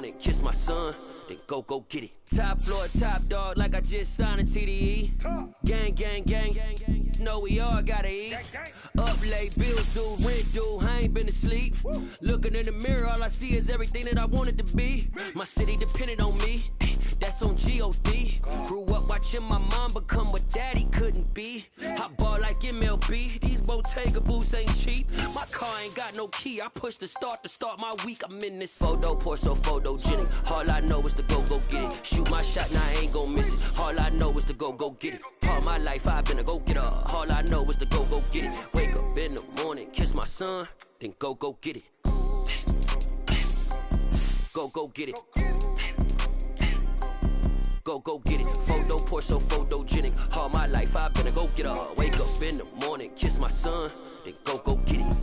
morning, kiss my son, then go get it. Top floor, top dog, like I just signed a TDE. Gang, gang, gang, gang, gang, know we all gotta eat. Up late, bills due, rent due, I ain't been asleep. Looking in the mirror, all I see is everything that I wanted to be. My city depended on me, that's on G.O.D. Grew up watching my mom become what daddy couldn't be. I ball like MLB, these Bottega boots ain't cheap. My car ain't got no key, I push the start to start my week. I'm in this photo, pour so photogenic. All I know is to go get it. Shoot my shot, now I ain't gon' miss it. All I know is to go get it. All my life I've been a go-getter. All I know is to go get it. Wake up in the morning, kiss my son, then go get it. Go get it. Go get it. Photo, pour so photogenic. All my life I've been a go-getter. Wake up in the morning, kiss my son, then go get it.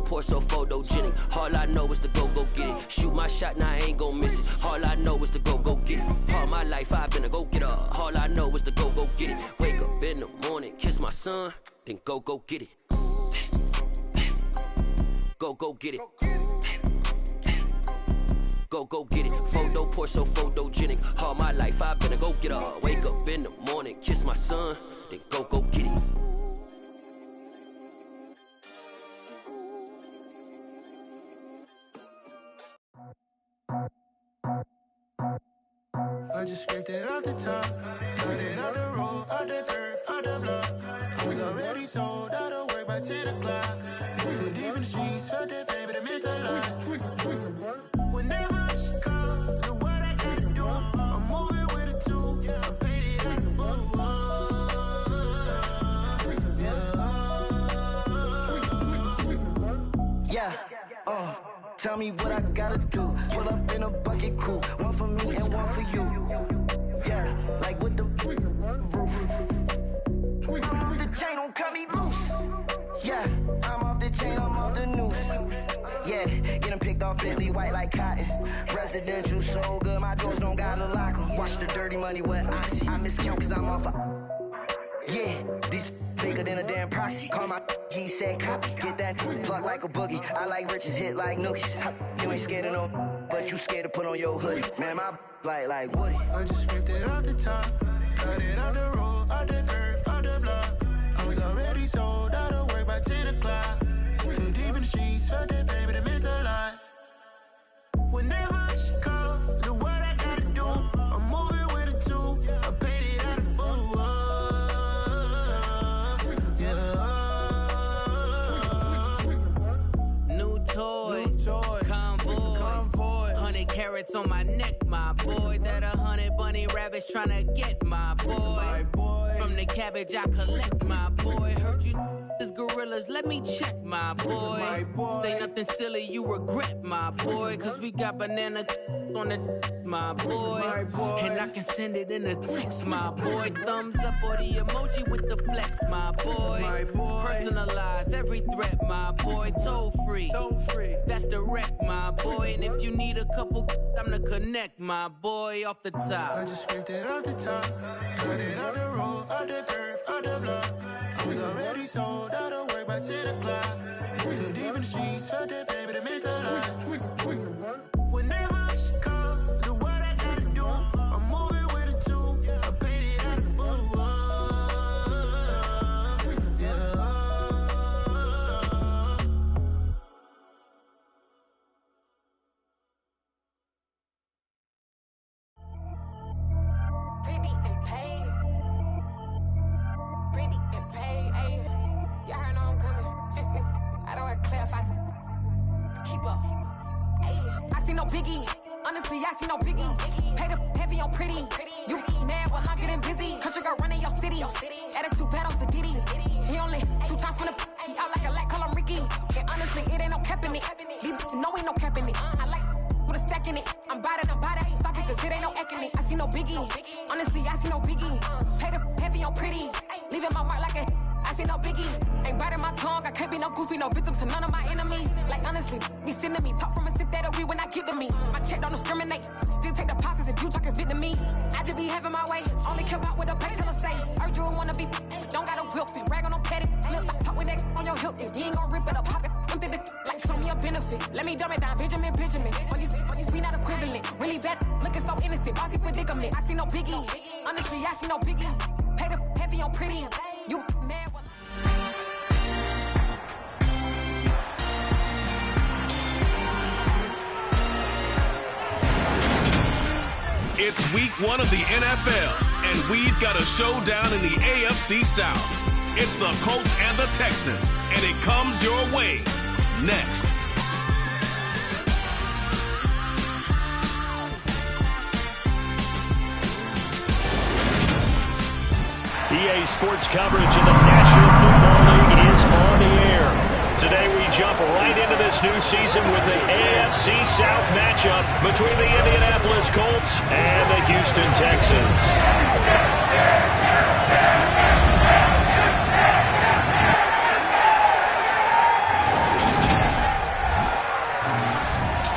Pour so photogenic. All I know is to go get it. Shoot my shot, now I ain't gon' miss it. All I know is to go get it. All my life I've been a go-getter. All I know is to go get it. Wake up in the morning, kiss my son, then go get it. Go get it. Go get it. Photo, pour so photogenic. All my life I've been a go-getter. Wake up in the morning, kiss my son, then go get it. I just scraped it off the top, cut it off the road, off the turf, off the block. I was already sold out of work by 10 o'clock. Too deep in the streets, felt that pain, but it meant a lot. Whenever she calls, know what I gotta do. I'm moving with a two, I paid it out the yeah. Tell me what I gotta do. Pull up in a bucket crew, one for me and one for you. Yeah, like with the roof. I'm off the chain, don't cut me loose. Yeah, I'm off the chain, I'm off the noose. Yeah, getting picked off Bentley, white like cotton. Residential so good, my doors don't gotta lock 'em. Watch the dirty money with Oxy. I miscount cause I'm off yeah, these bigger than a damn proxy. Call my he said copy. Get that plug like a boogie. I like riches, hit like nookies. You ain't scared of no, but you scared to put on your hoodie. Man, my like Woody. I just scraped it off the top, cut it off the road, off the turf, off the block. I was already sold out of work by 10 o'clock. Too deep in the streets, felt that pain, but it meant a lot. Whenever she calls, know what I gotta do. I'm moving with a two, I paid it out of full. Toy, convoy, 100 carats on my neck, my boy. That 100 bunny rabbits tryna get my boy. From the cabbage I collect, my boy. Heard you is gorillas, let me check, my boy. Say nothing silly, you regret, my boy. Cause we got banana on the my boy. And I can send it in a text, my boy. Thumbs up or the emoji with the flex, my boy. Personalize every threat, my boy. Toll free. That's direct, my boy. And if you need a couple, I'm the connect, my boy. Off the top. I just scraped it off the top, cut it off the road, off the turf, off the block. I was already sold out of work by 10 o'clock. Too deep in the streets, felt that pain, but it meant a lot. Whenever she calls, know what I gotta do. I'm moving with a two, I paid it out of full. Pretty and paid. Pretty and paid, ayy. Y'all heard know I'm coming. I don't want to clarify. Keep up. Ayy. I see no biggie. Honestly, I see no biggie. Pay the heavy on pretty. You mad, well, I'm getting busy. Country girl running your city. Attitude bad on Sadiddy. He only 2 times from the he out like a light, call him Ricky. And honestly, it ain't no cap in it. These know ain't no cap in it. I like with a stack in it. I'm bad, stop it, cause it ain't no eck in it. I see no no biggie. Honestly, I see no biggie. Pay the heavy on pretty. Leaving my mark like a, I see no biggie. Ain't biting my tongue, I can't be no goofy, no victim to none of my enemies. Like honestly, be sending me talk from a stick that we when I get to me. My check don't discriminate, still take deposits if you talking Vietnamese. I just be having my way, only care about what the pay teller say. Urge you wanna be, don't gotta whip it, rag on them petty lips. I talk with that on your hip, if you ain't gon' rip it up, pop it. I'm thinking like show me a benefit. Let me dumb it down, Benjamin. We not equivalent, really bad, looking so innocent. Bossy predicament, I see no biggie. Honestly, I see no biggie. Pay the heavy on pretty, you mad? It's week 1 of the NFL, and we've got a showdown in the AFC South. It's the Colts and the Texans, and it comes your way next. EA Sports coverage of the National Football League is on the air. Today we jump right into this new season with an AFC South matchup between the Indianapolis Colts and the Houston Texans.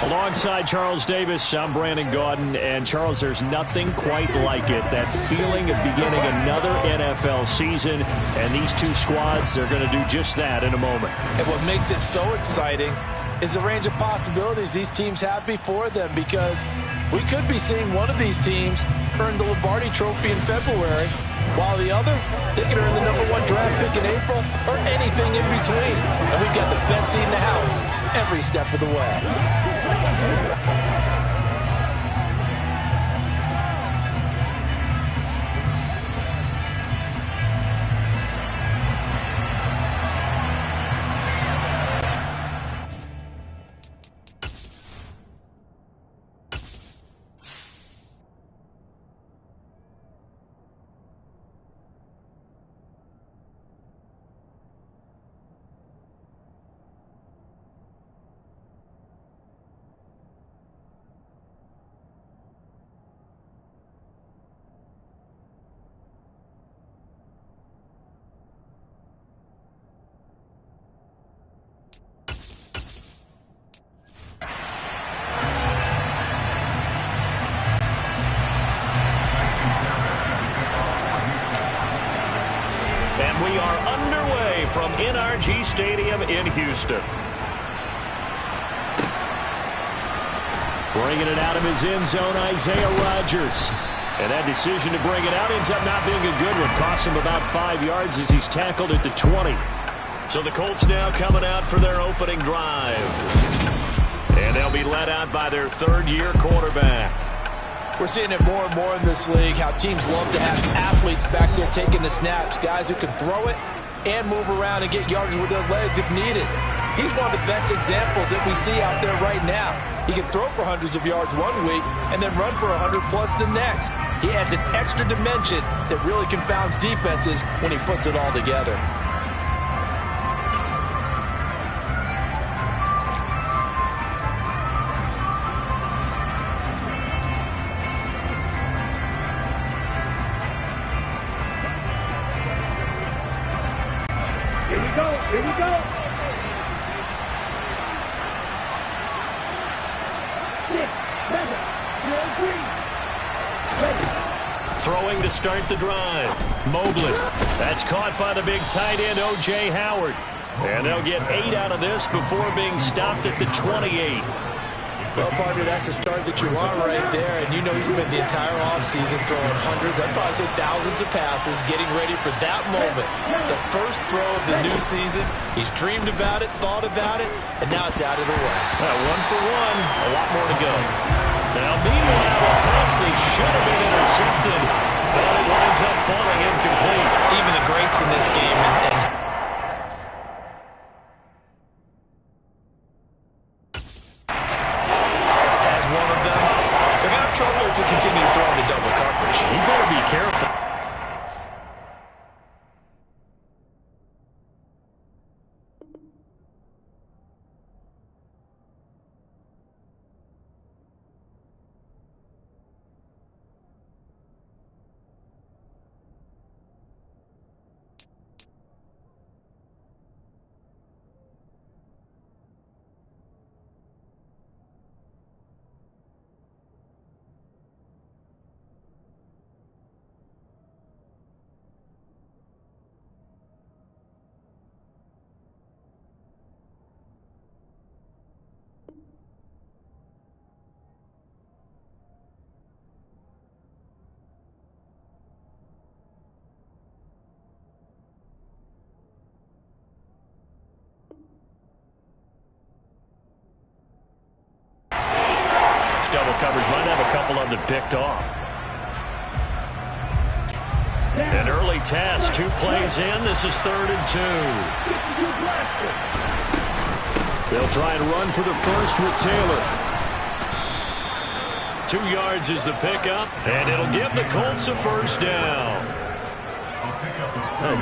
Alongside Charles Davis, I'm Brandon Gaudin, and Charles, there's nothing quite like it. That feeling of beginning another NFL season, and these two squads are going to do just that in a moment. And what makes it so exciting is the range of possibilities these teams have before them, because we could be seeing one of these teams earn the Lombardi Trophy in February, while the other, they could earn the #1 draft pick in April or anything in between. And we've got the best seat in the house every step of the way. We are underway from NRG Stadium in Houston. Bringing it out of his end zone, Isaiah Rodgers. And that decision to bring it out ends up not being a good one. Cost him about 5 yards as he's tackled at the 20. So the Colts now coming out for their opening drive. And they'll be led out by their third-year quarterback. We're seeing it more and more in this league, how teams love to have athletes back there taking the snaps, guys who can throw it and move around and get yardage with their legs if needed. He's one of the best examples that we see out there right now. He can throw for hundreds of yards one week and then run for 100+ the next. He adds an extra dimension that really confounds defenses when he puts it all together. Here we go. Throwing to start the drive. Mobley. That's caught by the big tight end, O.J. Howard. And they'll get 8 out of this before being stopped at the 28. Well, partner, that's the start that you want right there. And you know he spent the entire offseason throwing hundreds, I'd probably say thousands of passes, getting ready for that moment. The first throw of the new season. He's dreamed about it, thought about it, and now it's out of the way. 1 for 1, a lot more to go. Now, meanwhile, a pass that should have been intercepted, but it winds up falling incomplete. Even the greats in this game and trouble if we continue to throw into double coverage. You better be careful. coverage might have a couple of them picked off. An early test, 2 plays in. This is 3rd and 2. They'll try and run for the first with Taylor. 2 yards is the pickup, and it'll give the Colts a first down.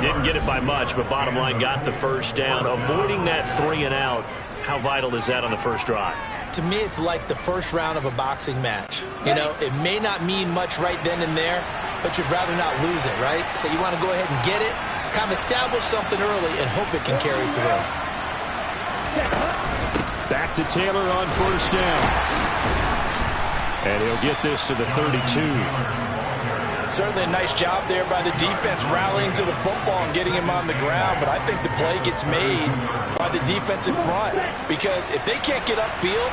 Didn't get it by much, but bottom line got the first down. Avoiding that 3 and out. How vital is that on the first drive? To me, it's like the first round of a boxing match. You know, it may not mean much right then and there, but you'd rather not lose it, right? So you want to go ahead and get it, kind of establish something early, and hope it can carry through. Back to Taylor on first down. And he'll get this to the 32. Certainly a nice job there by the defense rallying to the football and getting him on the ground, but I think the play gets made by the defense in front, because if they can't get upfield,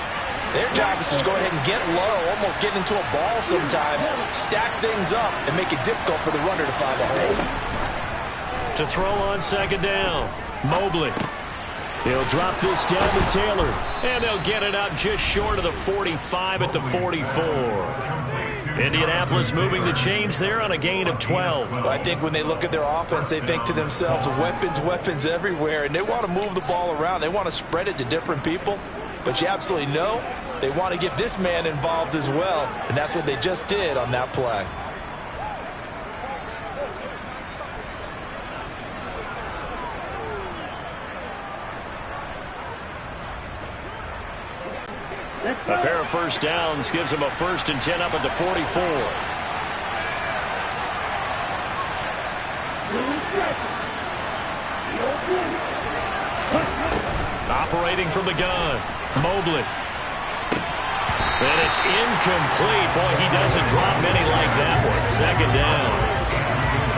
their job is to go ahead and get low, almost get into a ball sometimes, stack things up, and make it difficult for the runner to find a hole. To throw on second down, Mobley. He'll drop this down to Taylor, and they'll get it out just short of the 45 at the 44. Indianapolis moving the chains there on a gain of 12. I think when they look at their offense, they think to themselves, weapons everywhere, and they want to move the ball around. They want to spread it to different people, but you absolutely know they want to get this man involved as well, and that's what they just did on that play. A pair of first downs gives them a 1st and 10 up at the 44. Operating from the gun, Mobley. And it's incomplete. Boy, he doesn't drop many like that one. Second down.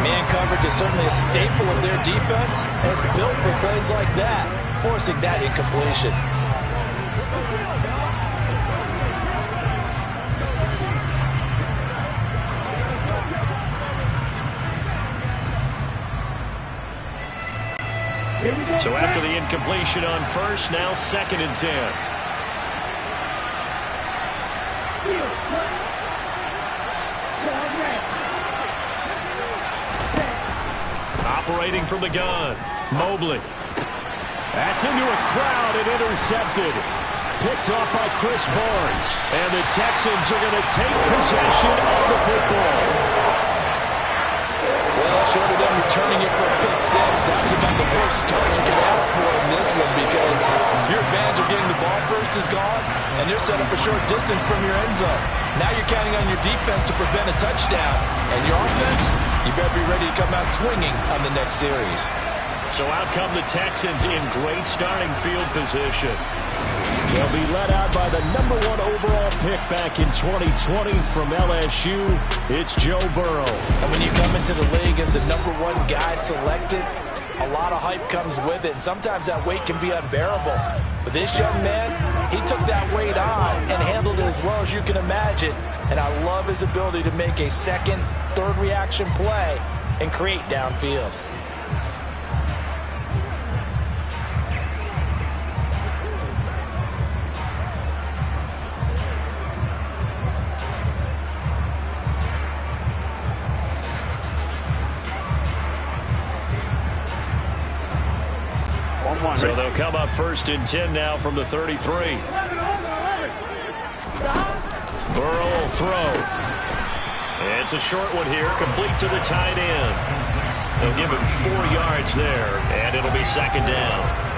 Man coverage is certainly a staple of their defense, and it's built for plays like that, forcing that incompletion. So after the incompletion on first, now 2nd and 10. Operating from the gun, Mobley. That's into a crowd and intercepted. Picked off by Chris Barnes. And the Texans are going to take possession of the football. Well, short of them returning it for a pick 6, that was about the worst start you could ask for in this one, because your advantage of getting the ball first is gone, and they're set up a short distance from your end zone. Now you're counting on your defense to prevent a touchdown, and your offense, you better be ready to come out swinging on the next series. So out come the Texans in great starting field position. They'll be led out by the number 1 overall pick back in 2020 from LSU. It's Joe Burrow. And when you come into the league as the number 1 guy selected, a lot of hype comes with it. And sometimes that weight can be unbearable. But this young man, he took that weight on and handled it as well as you can imagine. And I love his ability to make a second, third reaction play and create downfield. So they'll come up 1st and 10 now from the 33. Burrow will throw. It's a short one here, complete to the tight end. They'll give him 4 yards there, and it'll be 2nd down.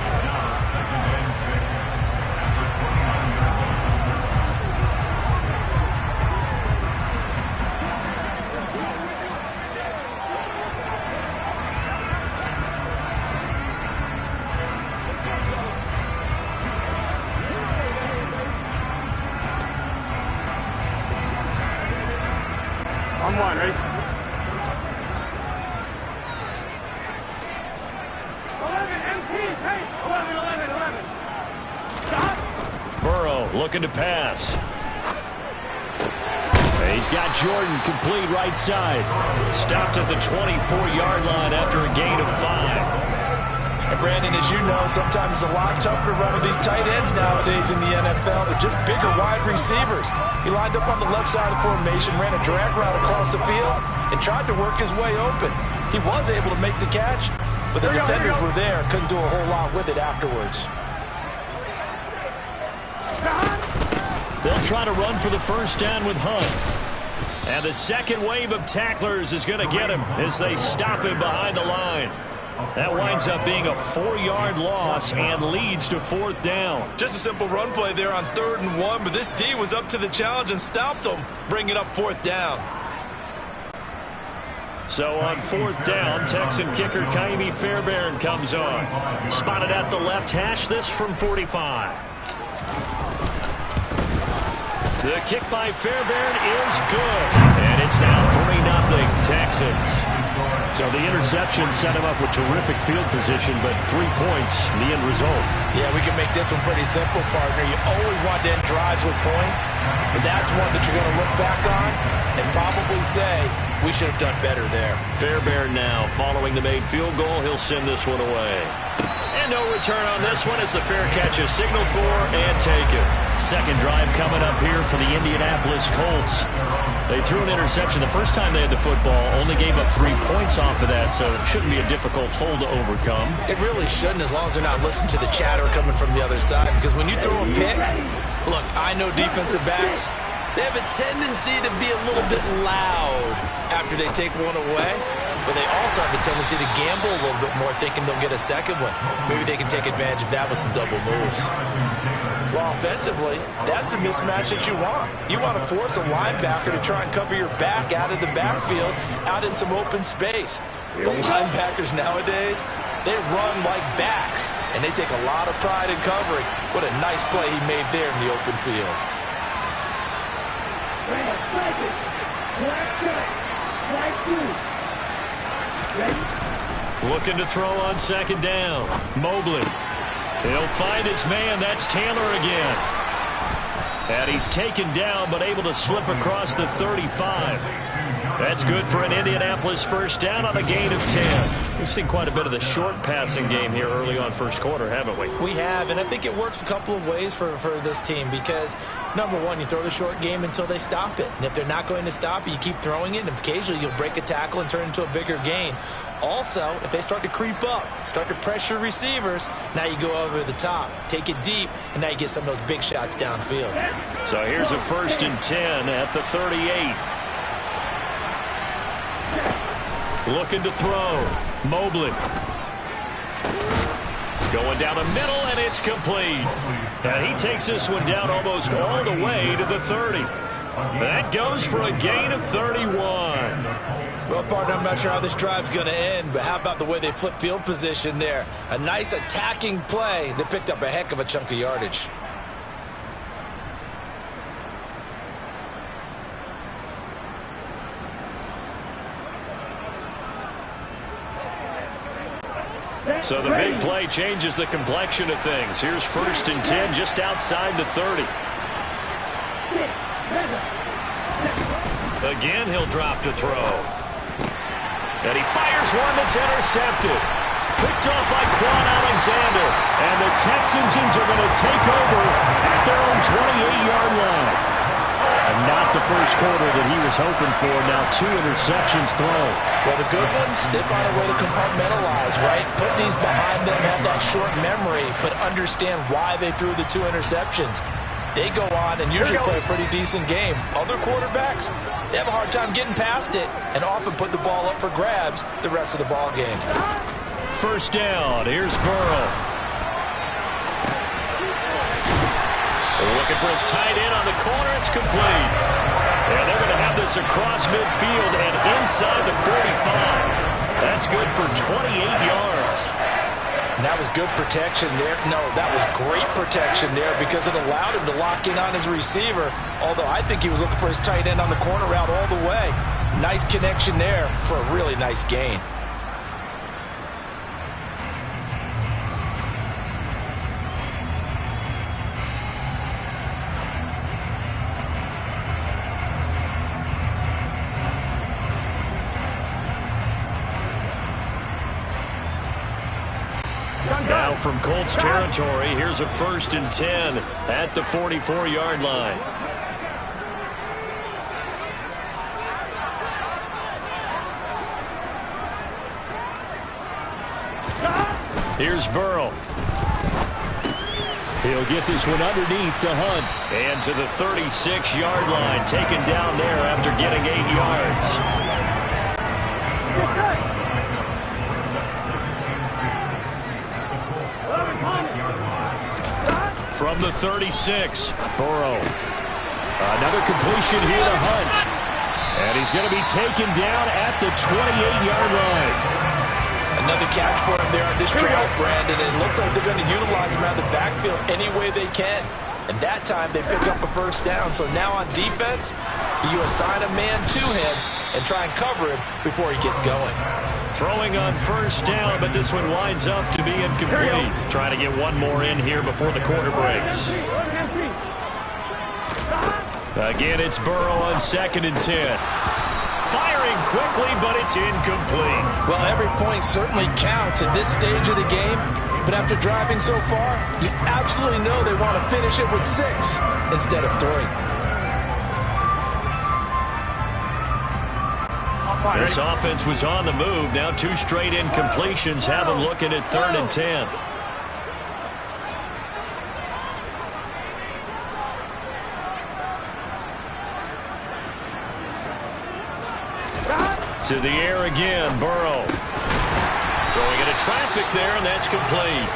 Looking to pass. He's got Jordan complete right side. Stopped at the 24-yard line after a gain of 5. And Brandon, as you know, sometimes it's a lot tougher to run with these tight ends nowadays in the NFL. They're just bigger wide receivers. He lined up on the left side of the formation, ran a drag route across the field, and tried to work his way open. He was able to make the catch, but the defenders were there, couldn't do a whole lot with it afterwards. They'll try to run for the first down with Hunt. And the second wave of tacklers is going to get him as they stop him behind the line. That winds up being a 4-yard loss and leads to 4th down. Just a simple run play there on 3rd and 1, but this D was up to the challenge and stopped him, bringing up 4th down. So on 4th down, Texan kicker Kaimi Fairbairn comes on. Spotted at the left hash, this from 45. The kick by Fairbairn is good. And it's now 3-0 Texans. So the interception set him up with terrific field position, but 3 points, the end result. Yeah, we can make this one pretty simple, partner. You always want to end drives with points, but that's one that you're going to look back on and probably say, we should have done better there. Fairbairn now following the made field goal. He'll send this one away. And no return on this one as the fair catch is signaled for and taken. Second drive coming up here for the Indianapolis Colts. They threw an interception the first time they had the football, only gave up 3 points off of that, so it shouldn't be a difficult hole to overcome. It really shouldn't, as long as they're not listening to the chatter coming from the other side, because when you throw a pick, look, I know defensive backs, they have a tendency to be a little bit loud after they take one away, but they also have a tendency to gamble a little bit more, thinking they'll get a second one. Maybe they can take advantage of that with some double moves. Well, offensively, that's the mismatch that you want. You want to force a linebacker to try and cover your back out of the backfield, out in some open space. But linebackers nowadays, they run like backs, and they take a lot of pride in covering. What a nice play he made there in the open field. Looking to throw on second down. Mobley. He'll find his man. That's Taylor again. And he's taken down, but able to slip across the 35. That's good for an Indianapolis first down on a gain of 10. We've seen quite a bit of the short passing game here early on first quarter, haven't we? We have, and I think it works a couple of ways for this team because, number one, you throw the short game until they stop it. And if they're not going to stop it, you keep throwing it, and occasionally you'll break a tackle and turn it into a bigger gain. Also, if they start to creep up, start to pressure receivers, now you go over the top, take it deep, and now you get some of those big shots downfield. So here's a 1st and 10 at the 38. Looking to throw. Mobley. Going down the middle, and it's complete. And he takes this one down almost all the way to the 30. That goes for a gain of 31. Well, partner, I'm not sure how this drive's going to end, but how about the way they flip field position there? A nice attacking play that picked up a heck of a chunk of yardage. So the big play changes the complexion of things. Here's 1st and 10 just outside the 30. Again, he'll drop to throw. And he fires one that's intercepted. Picked off by Quan Alexander. And the Texans are going to take over at their own 28-yard line. And not the first quarter that he was hoping for. Now 2 interceptions thrown. Well, the good ones, they find a way to compartmentalize, right? Put these behind them, have that short memory, but understand why they threw the 2 interceptions. They go on and usually play a pretty decent game. Other quarterbacks, they have a hard time getting past it and often put the ball up for grabs the rest of the ball game. First down. Here's Burrow. Looking for his tight end on the corner. It's complete. And they're going to have this across midfield and inside the 45. That's good for 28 yards. And that was good protection there. No, that was great protection there because it allowed him to lock in on his receiver. Although I think he was looking for his tight end on the corner route all the way. Nice connection there for a really nice gain. Now from Colts territory, here's a 1st and 10 at the 44-yard line. Here's Burrow. He'll get this one underneath to Hunt. And to the 36-yard line, taken down there after getting 8 yards. From the 36, Burrow. Another completion here to Hunt. And he's going to be taken down at the 28-yard line. Another catch for him there on this drive, Brandon. And it looks like they're going to utilize him out of the backfield any way they can. And that time they pick up a 1st down. So now on defense, you assign a man to him and try and cover him before he gets going. Throwing on 1st down, but this one winds up to be incomplete. Trying to get one more in here before the quarter breaks. Again, it's Burrow on 2nd and 10. Firing quickly, but it's incomplete. Well, every point certainly counts at this stage of the game. But after driving so far, you absolutely know they want to finish it with 6 instead of 3. This offense was on the move. Now 2 straight incompletions have them looking at 3rd and 10. To the air again, Burrow. Throwing into traffic there, and that's complete.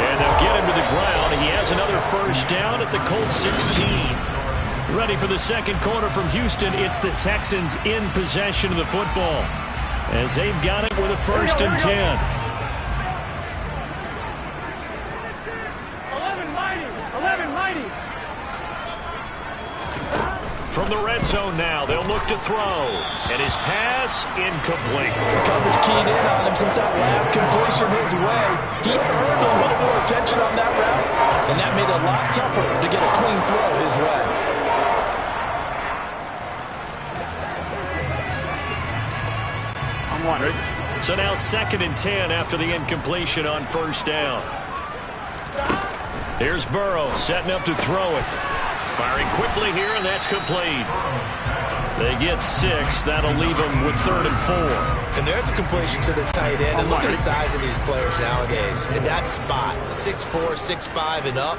And they'll get him to the ground. He has another 1st down at the Colts 16. Ready for the second quarter from Houston. It's the Texans in possession of the football as they've got it with a 1st and 10. 11 mighty. From the red zone now, they'll look to throw. And his pass, incomplete. The coverage keyed in on him since that last completion his way. He earned a little more attention on that route, and that made it a lot tougher to get a clean throw his way. I'm wondering. So now 2nd and 10 after the incompletion on 1st down. Here's Burrow setting up to throw it. Firing quickly here, and that's complete. They get 6. That'll leave them with 3rd and 4. And there's a completion to the tight end. And look at the size of these players nowadays. In that spot, 6'4", 6'5", and up.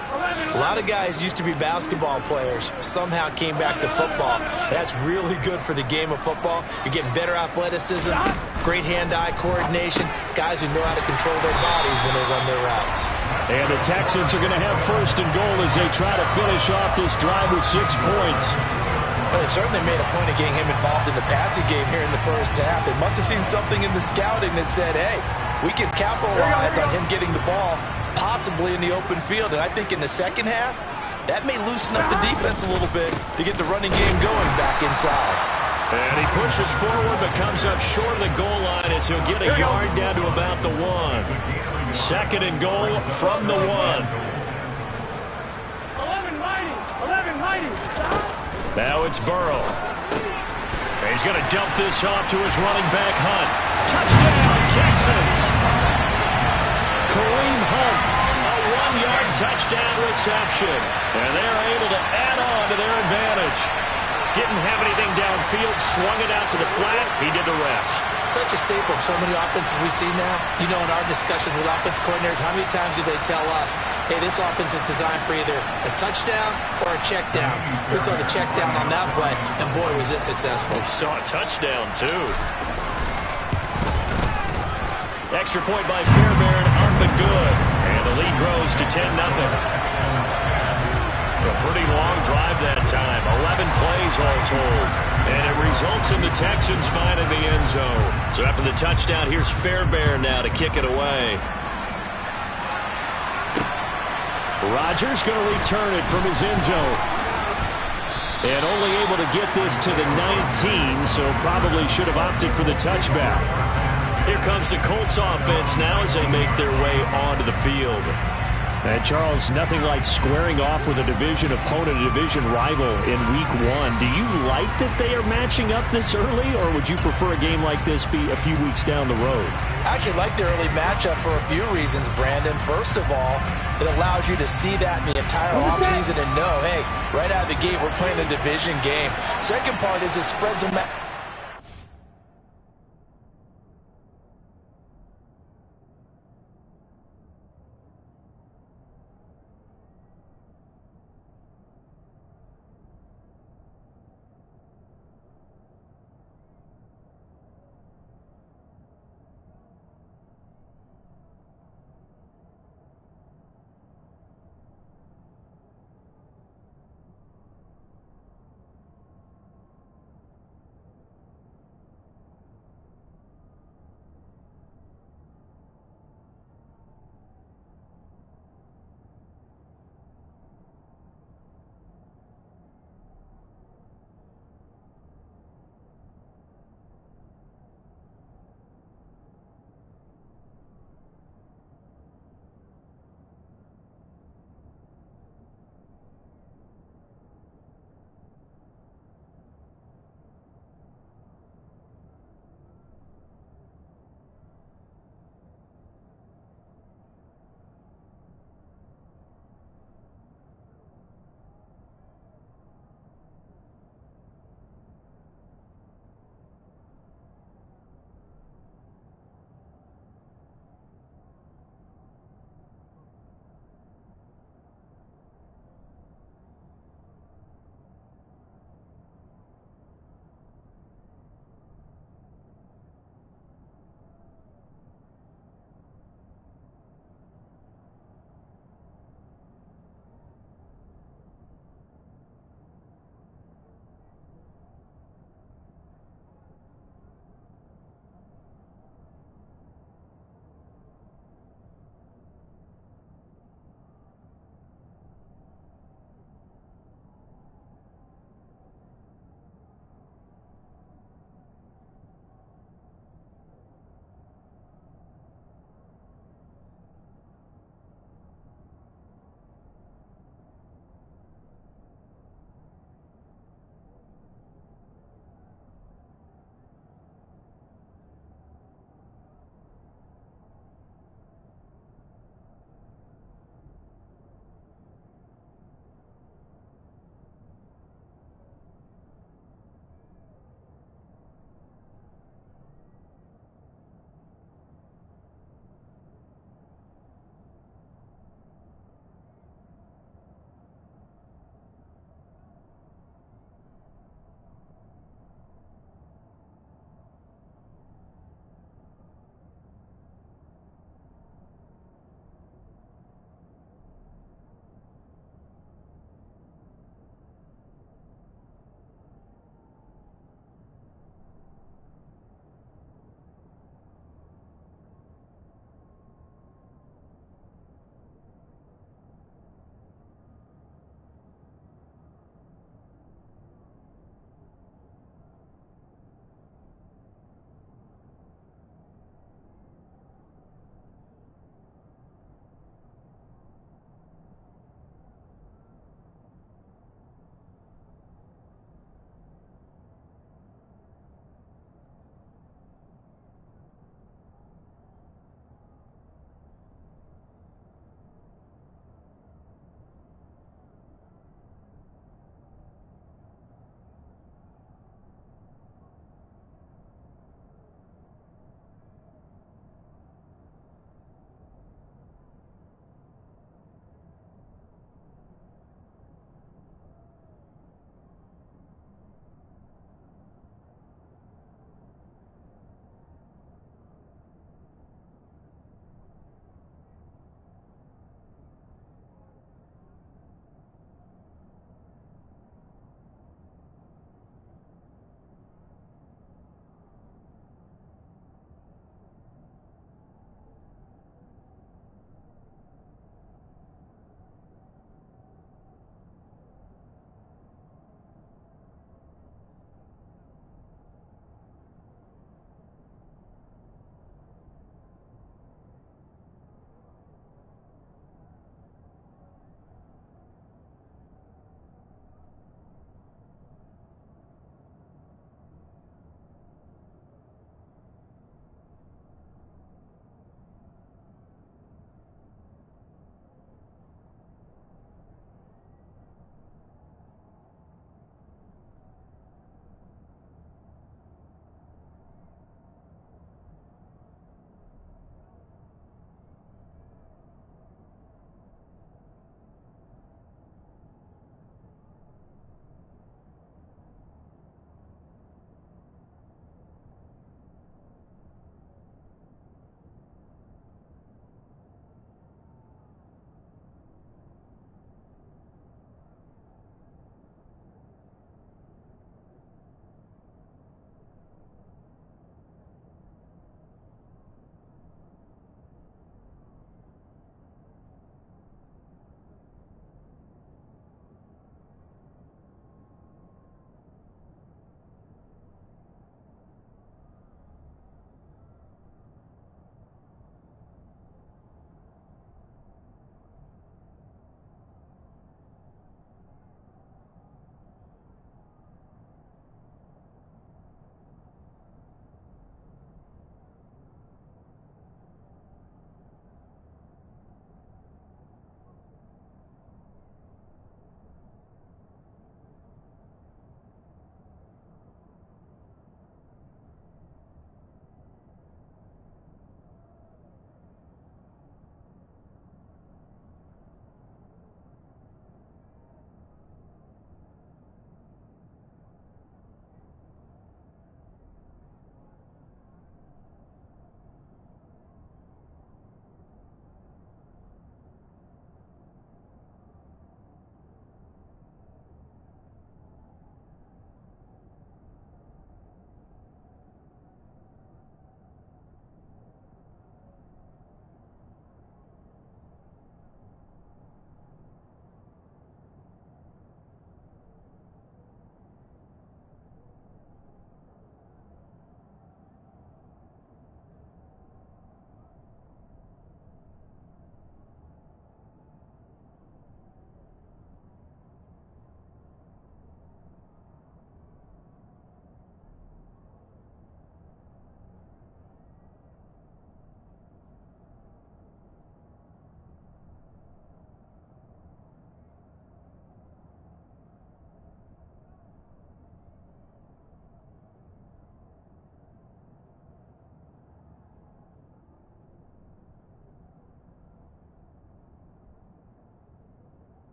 A lot of guys used to be basketball players, somehow came back to football. And that's really good for the game of football. You're getting better athleticism, great hand-eye coordination, guys who know how to control their bodies when they run their routes. And the Texans are going to have 1st and goal as they try to finish off this drive with 6 points. Well, they certainly made a point of getting him involved in the passing game here in the 1st half. They must have seen something in the scouting that said, hey, we can capitalize on him getting the ball, possibly in the open field. And I think in the 2nd half, that may loosen up the defense a little bit to get the running game going back inside. And he pushes forward but comes up short of the goal line as he'll get a yard down to about the 1. 2nd and goal from the 1. 11 mighty. Now it's Burrow. And he's going to dump this off to his running back, Hunt. Touchdown, Texans! Kareem Hunt, a 1-yard touchdown reception. And they're able to add on to their advantage. Didn't have anything downfield, swung it out to the flat. He did the rest. Such a staple of so many offenses we see now. You know, in our discussions with offense coordinators, how many times do they tell us, hey, this offense is designed for either a touchdown or a check down. We saw the check down on that play, and boy, was it successful. We saw a touchdown, too. Extra point by Fairbairn, up and good. And the lead grows to 10-0. A pretty long drive that time. 11 plays all told. And it results in the Texans finding the end zone. So after the touchdown, here's Fairbairn now to kick it away. Rodgers going to return it from his end zone. And only able to get this to the 19, so probably should have opted for the touchback. Here comes the Colts offense now as they make their way onto the field. And Charles, nothing like squaring off with a division opponent, a division rival in week 1. Do you like that they are matching up this early, or would you prefer a game like this be a few weeks down the road? I actually like the early matchup for a few reasons, Brandon. First of all, it allows you to see that in the entire offseason and know, hey, right out of the gate, we're playing a division game. Second part is it spreads them out.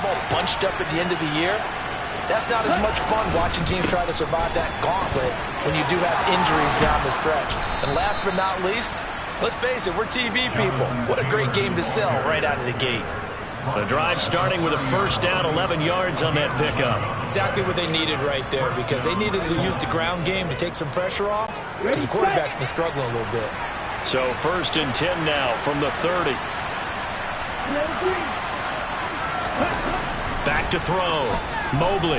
them all bunched up at the end of the year, that's not as much fun watching teams try to survive that gauntlet when you do have injuries down the stretch. And last but not least, let's face it, we're TV people. What a great game to sell right out of the gate. The drive starting with a first down, 11 yards on that pickup. Exactly what they needed right there, because they needed to use the ground game to take some pressure off, because the quarterback's been struggling a little bit. So 1st and 10 now from the 30. Back to throw. Mobley.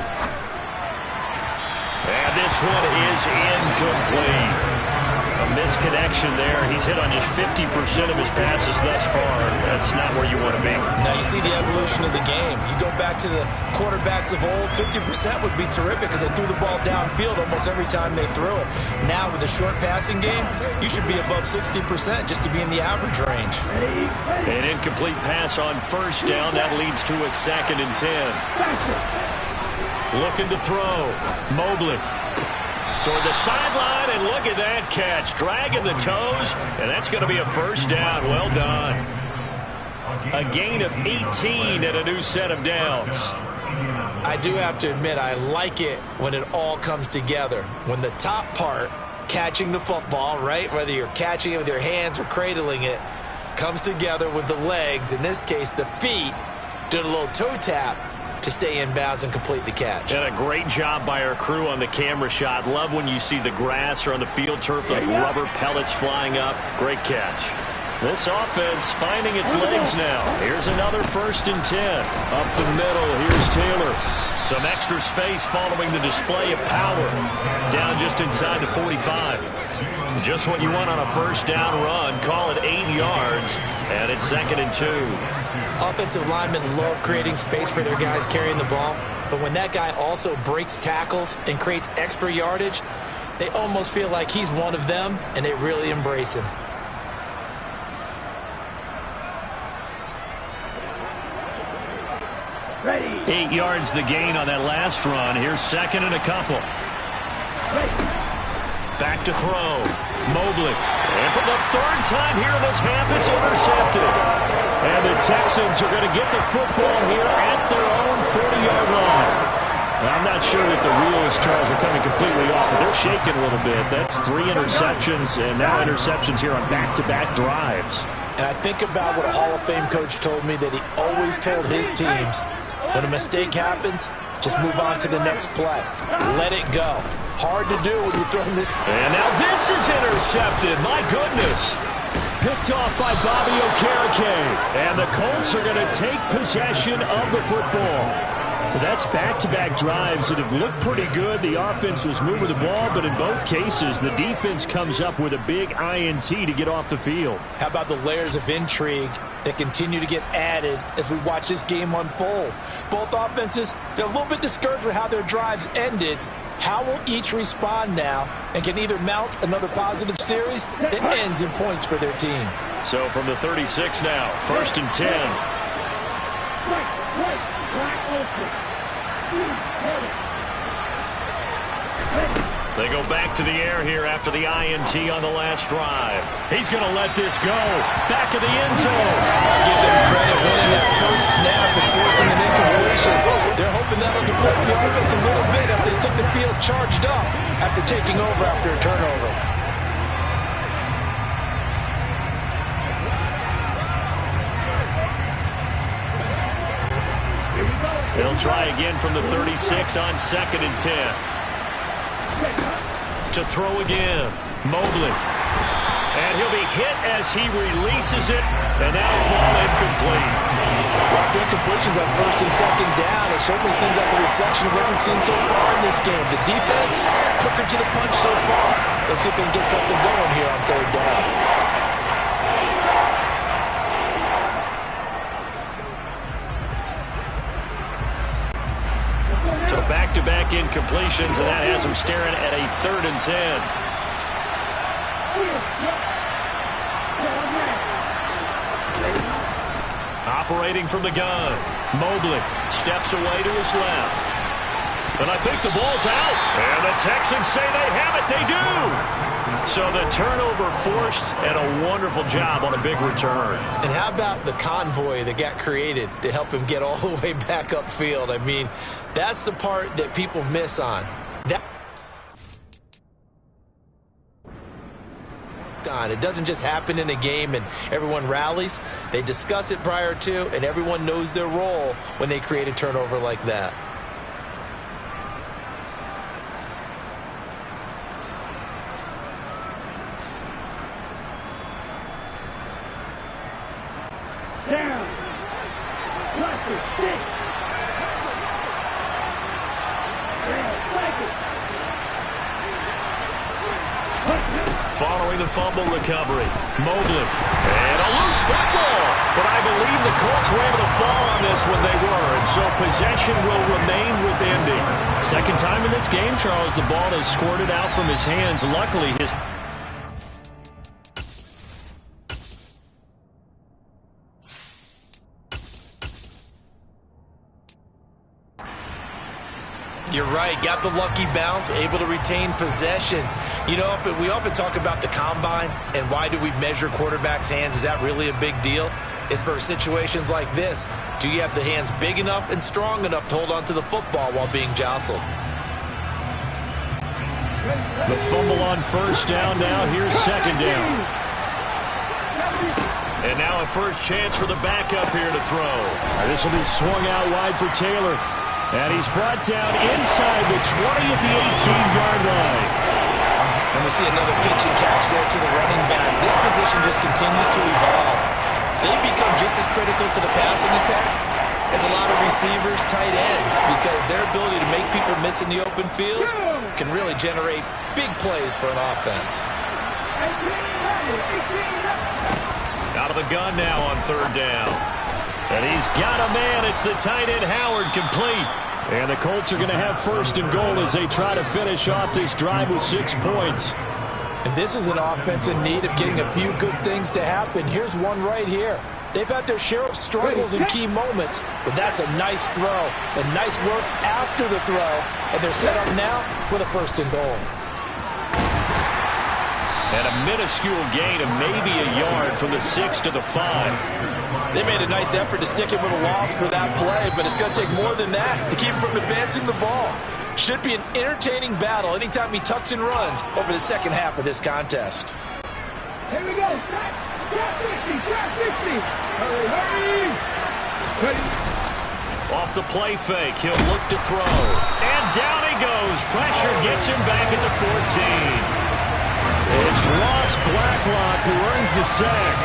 And this one is incomplete. A misconnection there. He's hit on just 50% of his passes thus far. That's not where you want to be. Now you see the evolution of the game. You go back to the quarterbacks of old, 50% would be terrific because they threw the ball downfield almost every time they threw it. Now with the short passing game, you should be above 60% just to be in the average range. An incomplete pass on first down. That leads to a 2nd and 10. Looking to throw. Mobley. Toward the sideline, and look at that catch. Dragging the toes, and that's going to be a first down. Well done. A gain of 18 and a new set of downs. I do have to admit, I like it when it all comes together. When the top part, catching the football, right, whether you're catching it with your hands or cradling it, comes together with the legs, in this case the feet, doing a little toe tap to stay in bounds and complete the catch. And a great job by our crew on the camera shot. Love when you see the grass or on the field turf, those rubber pellets flying up. Great catch. This offense finding its legs now. Here's another 1st and 10. Up the middle, here's Taylor. Some extra space following the display of power. Down just inside the 45. Just what you want on a first down run. Call it 8 yards, and it's 2nd and 2. Offensive linemen love creating space for their guys carrying the ball, but when that guy also breaks tackles and creates extra yardage, they almost feel like he's one of them, and they really embrace him. Ready. 8 yards the gain on that last run. Here's 2nd and a couple. Back to throw. Mobley. And for the 3rd time here in this half, it's intercepted. And the Texans are going to get the football here at their own 40-yard line. I'm not sure that the wheels, Charles, are coming completely off, but they're shaking a little bit. That's 3 interceptions, and now interceptions here on back-to-back drives. And I think about what a Hall of Fame coach told me that he always told his teams, when a mistake happens, just move on to the next play. Let it go. Hard to do when you're throwing this. And now this is intercepted. My goodness. Picked off by Bobby Okereke. And the Colts are going to take possession of the football. That's back-to-back drives that have looked pretty good. The offense was moving the ball, but in both cases, the defense comes up with a big INT to get off the field. How about the layers of intrigue that continue to get added as we watch this game unfold? Both offenses, they're a little bit discouraged with how their drives ended. How will each respond now and can either mount another positive series that ends in points for their team? So from the 36 now, 1st and 10. They go back to the air here after the INT on the last drive. He's going to let this go. Back of the end zone. Give them credit winning that first snap and forcing an incompletion. They're hoping that'll deflect the offense a little bit after they took the field charged up after taking over after a turnover. He'll try again from the 36 on 2nd and 10. To throw again, Mobley. And he'll be hit as he releases it, and that'll fall incomplete. Rough incompletions on 1st and 2nd down. It certainly seems like a reflection of what we've seen so far in this game. The defense, quicker to the punch so far. Let's see if they can get something going here on 3rd down. So back-to-back incompletions, and that has him staring at a 3rd and 10. Operating from the gun. Mobley steps away to his left. And I think the ball's out. And the Texans say they have it. They do. So the turnover forced, and a wonderful job on a big return. And how about the convoy that got created to help him get all the way back upfield? I mean, that's the part that people miss on. It doesn't just happen in a game and everyone rallies. They discuss it prior to, and everyone knows their role when they create a turnover like that. Down. Clutch it. Stick. Following the fumble recovery, Mobley. And a loose football. But I believe the Colts were able to fall on this when they were, and so possession will remain with Indy. Second time in this game, Charles, the ball has squirted out from his hands. Luckily, his... You're right. Got the lucky bounce, able to retain possession. You know, we often talk about the combine and why do we measure quarterbacks' hands. Is that really a big deal? It's for situations like this. Do you have the hands big enough and strong enough to hold on to the football while being jostled? The fumble on first down now. Here's second down. And now a first chance for the backup here to throw. This will be swung out wide for Taylor. And he's brought down inside the 20 at the 18-yard line. And we see another pitch and catch there to the running back. This position just continues to evolve. They become just as critical to the passing attack as a lot of receivers, tight ends, because their ability to make people miss in the open field can really generate big plays for an offense. Out of the gun now on third down. And he's got a man. It's the tight end Howard, complete. And the Colts are going to have first and goal as they try to finish off this drive with 6 points. And this is an offense in need of getting a few good things to happen. Here's one right here. They've had their share of struggles in key moments, but that's a nice throw and nice work after the throw. And they're set up now with a first and goal. And a minuscule gain of maybe a yard from the 6 to the 5. They made a nice effort to stick him with a loss for that play, but it's going to take more than that to keep him from advancing the ball. Should be an entertaining battle anytime he tucks and runs over the second half of this contest. Here we go. Trap 50. Hurry. Off the play fake, he'll look to throw. And down he goes. Pressure gets him back at the 14. It's Ross Blacklock who earns the sack.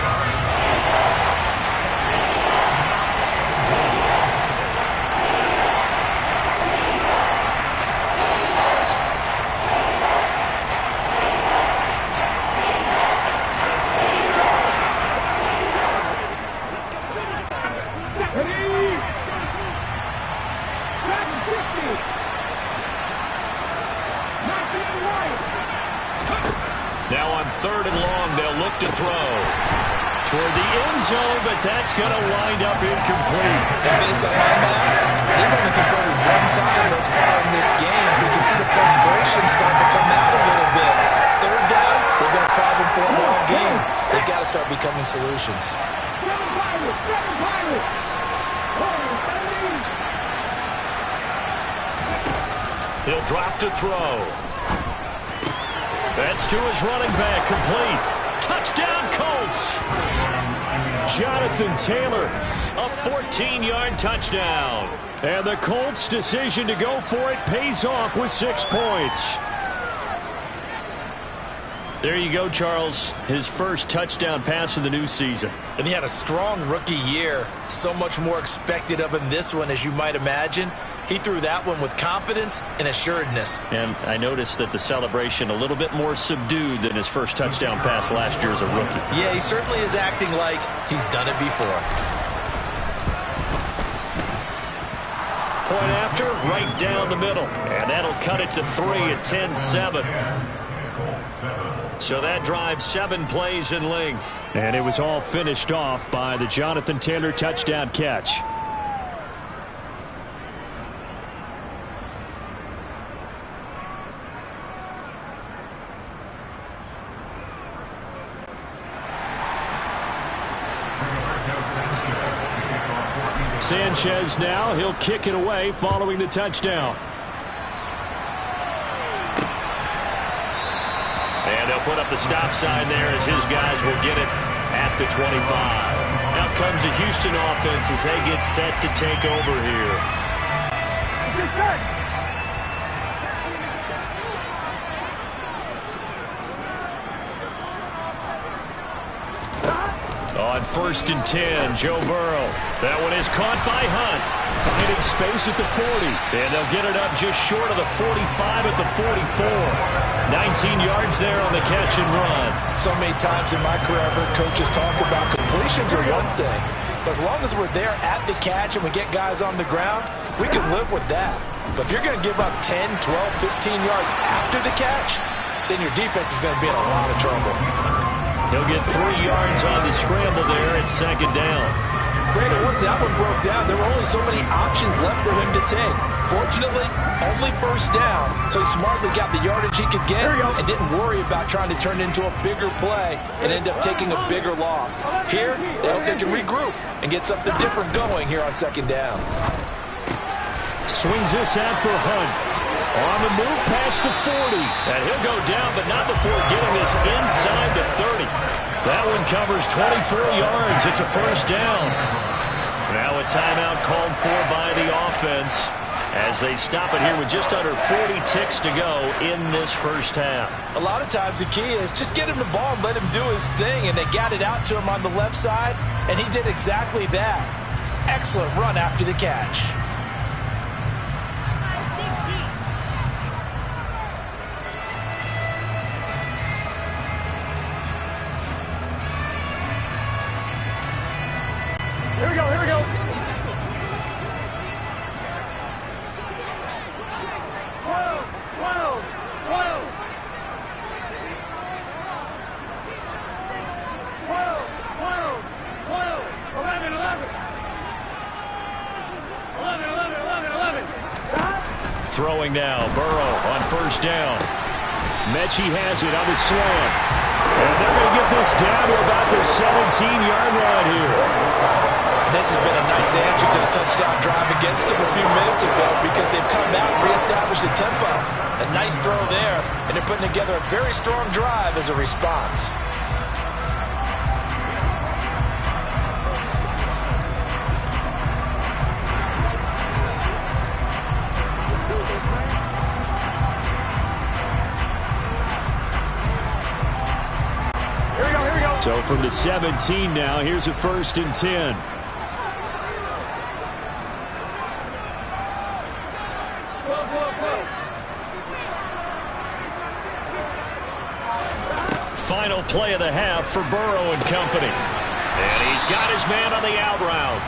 Now on third and long, they'll look to throw toward the end zone, but that's going to wind up incomplete. And based on my math, they've only converted one time thus far in this game, so you can see the frustration starting to come out a little bit. Third downs, they've got a problem for them all game. They've got to start becoming solutions. He'll drop to throw. That's to his running back, complete. Touchdown, Colts! Jonathan Taylor, a 14-yard touchdown. And the Colts' decision to go for it pays off with 6 points. There you go, Charles. His first touchdown pass of the new season. And he had a strong rookie year. So much more expected of him this one, as you might imagine. He threw that one with confidence and assuredness. And I noticed that the celebration a little bit more subdued than his first touchdown pass last year as a rookie. Yeah, he certainly is acting like he's done it before. Point after, right down the middle. And that'll cut it to 3 at 10-7. So that drives 7 plays in length. And it was all finished off by the Jonathan Taylor touchdown catch. Sanchez now. He'll kick it away following the touchdown. And they'll put up the stop sign there as his guys will get it at the 25. Now comes the Houston offense as they get set to take over here. On 1st and 10, Joe Burrow. That one is caught by Hunt. Finding space at the 40. And they'll get it up just short of the 45 at the 44. 19 yards there on the catch and run. So many times in my career, I've heard coaches talk about completions are one thing. But as long as we're there at the catch and we get guys on the ground, we can live with that. But if you're going to give up 10, 12, 15 yards after the catch, then your defense is going to be in a lot of trouble. He'll get 3 yards on the scramble there at 2nd down. Brandon, once that one broke down, there were only so many options left for him to take. Fortunately, only 1st down, so he smartly got the yardage he could get and didn't worry about trying to turn it into a bigger play and end up taking a bigger loss. Here, they hope they can regroup and get something different going here on 2nd down. Swings this out for Hunt. On the move past the 40. And he'll go down, but not before getting this inside the 30. That one covers 24 yards. It's a 1st down. Now a timeout called for by the offense as they stop it here with just under 40 ticks to go in this 1st half. A lot of times the key is just get him the ball and let him do his thing, and they got it out to him on the left side, and he did exactly that. Excellent run after the catch. Here we go, here we go. 12, 12, 12. 12, 12, 12, 11, 11. 11, 11, 11, 11. Stop. Throwing now, Burrow on 1st down. Mechie has it on the slant. And they're going to get this down to about the 17-yard line here. This has been a nice answer to the touchdown drive against them a few minutes ago because they've come out and reestablished the tempo. A nice throw there, and they're putting together a very strong drive as a response. Here we go. So from the 17 now, here's a 1st and 10. Final play of the half for Burrow and company. And he's got his man on the out route.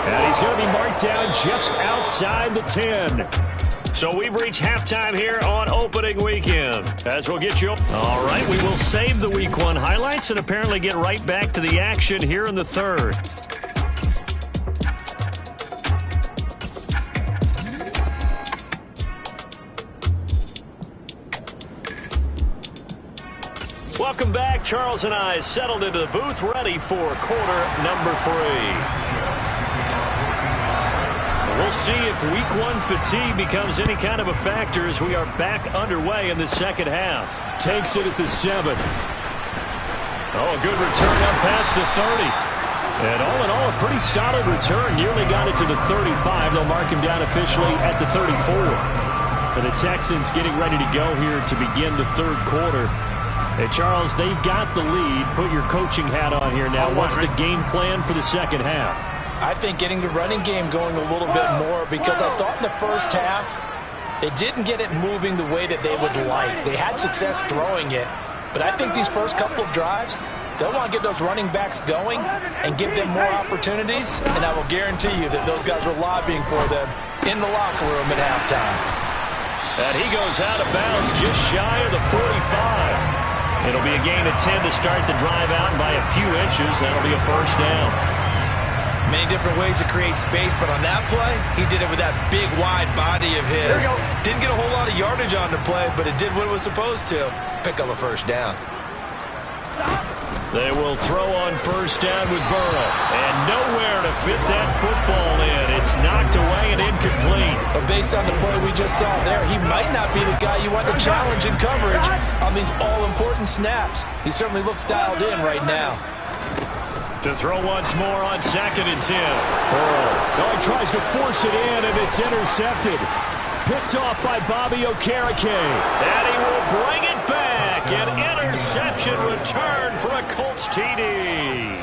And he's going to be marked down just outside the 10. So we've reached halftime here on opening weekend. As we'll get you. All right, we will save the Week 1 highlights and apparently get right back to the action here in the 3rd. Welcome back. Charles and I settled into the booth, ready for quarter number 3. We'll see if Week 1 fatigue becomes any kind of a factor as we are back underway in the 2nd half. Takes it at the 7. Oh, a good return up past the 30. And all in all, a pretty solid return. Nearly got it to the 35. They'll mark him down officially at the 34. And the Texans getting ready to go here to begin the 3rd quarter. Hey, Charles, they've got the lead. Put your coaching hat on here now. What's the game plan for the 2nd half? I think getting the running game going a little bit more because I thought in the 1st half they didn't get it moving the way that they would like. They had success throwing it, but I think these first couple of drives, they'll want to get those running backs going and give them more opportunities, and I will guarantee you that those guys were lobbying for them in the locker room at halftime. And he goes out of bounds just shy of the 45. It'll be a gain of 10 to start the drive out, and by a few inches, that'll be a 1st down. Many different ways to create space, but on that play, he did it with that big, wide body of his. Didn't get a whole lot of yardage on the play, but it did what it was supposed to. Pick up a 1st down. They will throw on first down with Burrow. And nowhere to fit that football in. It's knocked away and incomplete. But based on the play we just saw there, he might not be the guy you want to challenge in coverage on these all-important snaps. He certainly looks dialed in right now. To throw once more on 2nd and 10. Burrow. He tries to force it in, and it's intercepted. Picked off by Bobby Okereke. And he will bring it back. An interception return for a Colts TD.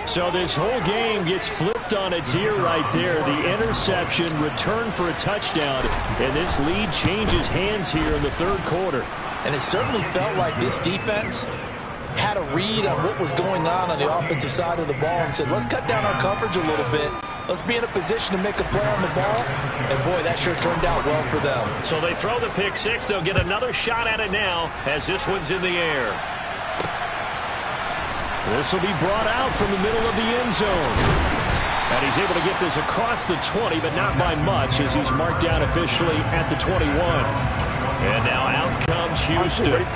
So this whole game gets flipped on its ear right there. The interception, return for a touchdown. And this lead changes hands here in the third quarter. And it certainly felt like this defense had a read on what was going on the offensive side of the ball and said, let's cut down our coverage a little bit. Let's be in a position to make a play on the ball. And, boy, that sure turned out well for them. So they throw the pick six. They'll get another shot at it now as this one's in the air. This will be brought out from the middle of the end zone. And he's able to get this across the 20, but not by much as he's marked down officially at the 21. And now out comes Houston.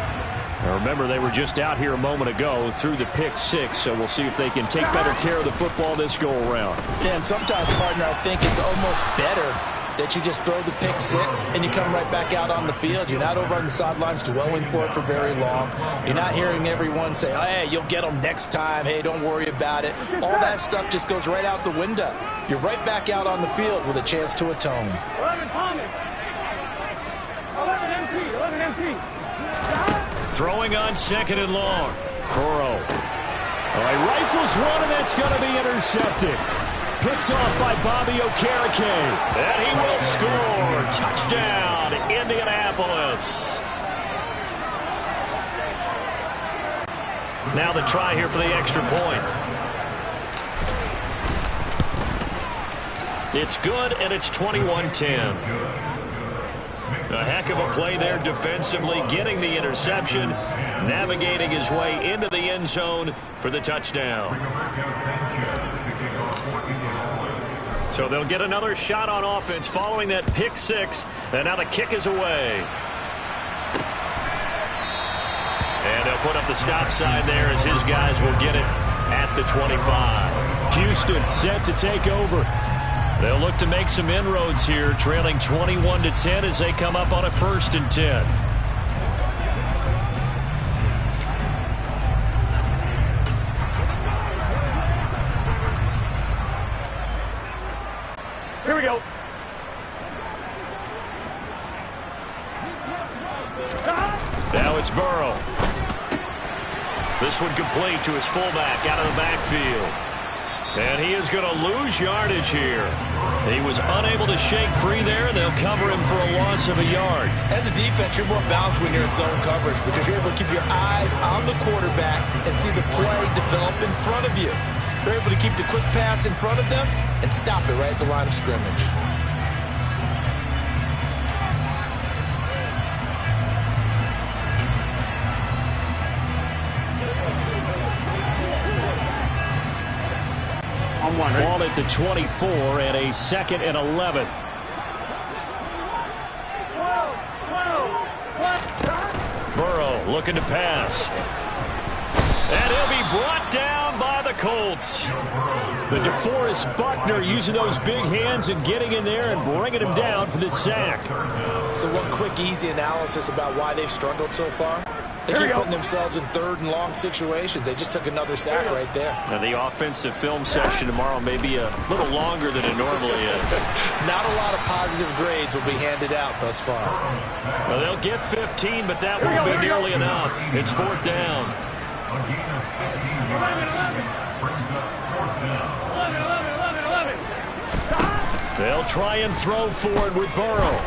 Now remember, they were just out here a moment ago through the pick six, so we'll see if they can take better care of the football this go-around. Yeah, and sometimes, partner, I think it's almost better that you just throw the pick six and you come right back out on the field. You're not over on the sidelines dwelling for it for very long. You're not hearing everyone say, hey, you'll get them next time. Hey, don't worry about it. All that stuff just goes right out the window. You're right back out on the field with a chance to atone. 11 Thomas. 11 MC. 11 MC. Throwing on 2nd and long. Burrow. He rifles one, and that's going to be intercepted. Picked off by Bobby Okereke. And he will score. Touchdown, Indianapolis. Now the try here for the extra point. It's good, and it's 21-10. A heck of a play there defensively, getting the interception, navigating his way into the end zone for the touchdown. So they'll get another shot on offense following that pick six, and now the kick is away. And they'll put up the stop sign there as his guys will get it at the 25. Houston set to take over. They'll look to make some inroads here, trailing 21-10 as they come up on a 1st and 10. Here we go. Now it's Burrow. This one complete to his fullback out of the backfield. And he is going to lose yardage here. He was unable to shake free there, and they'll cover him for a loss of a yard. As a defense, you're more balanced when you're in zone coverage because you're able to keep your eyes on the quarterback and see the play develop in front of you. You're able to keep the quick pass in front of them and stop it right at the line of scrimmage. Ball at the 24 and a 2nd and 11. Burrow looking to pass. And he'll be brought down by the Colts. The DeForest Buckner using those big hands and getting in there and bringing him down for the sack. So one quick, easy analysis about why they've struggled so far. They keep putting themselves in 3rd and long situations. They just took another sack right there. Now the offensive film session tomorrow may be a little longer than it normally is. Not a lot of positive grades will be handed out thus far. Well, they'll get 15, but that won't be nearly enough. It's 4th down. 11. They'll try and throw forward with Burrow.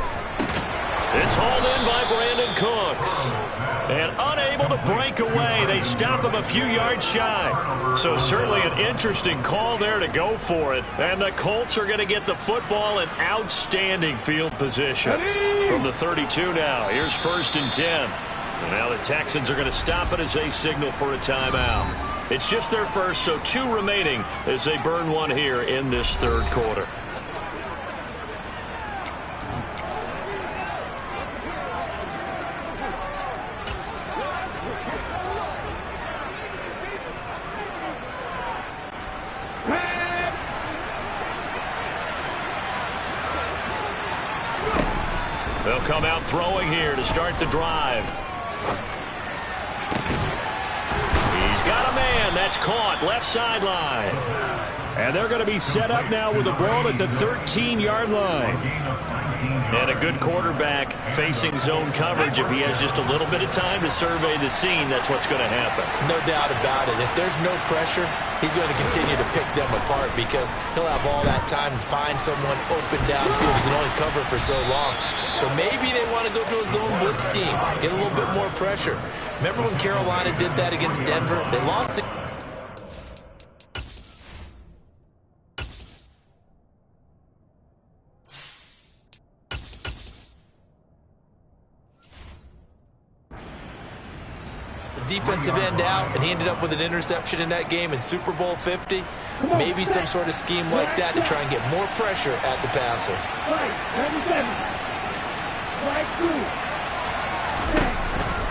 It's hauled in by Brandon Cooks. And unable to break away, they stop him a few yards shy. So certainly an interesting call there to go for it. And the Colts are going to get the football in outstanding field position. From the 32 now, here's 1st and 10. And now the Texans are going to stop it as they signal for a timeout. It's just their first, so 2 remaining as they burn one here in this 3rd quarter. They'll come out throwing here to start the drive. He's got a man. That's caught. Left sideline. And they're going to be set up now with the ball at the 13-yard line. And a good quarterback facing zone coverage. If he has just a little bit of time to survey the scene, that's what's going to happen. No doubt about it. If there's no pressure, he's going to continue to pick them apart because he'll have all that time to find someone open downfield. He can only cover for so long. So maybe they want to go to a zone blitz scheme, get a little bit more pressure. Remember when Carolina did that against Denver? They lost it. Defensive end out, and he ended up with an interception in that game in Super Bowl 50. Maybe some sort of scheme like that to try and get more pressure at the passer.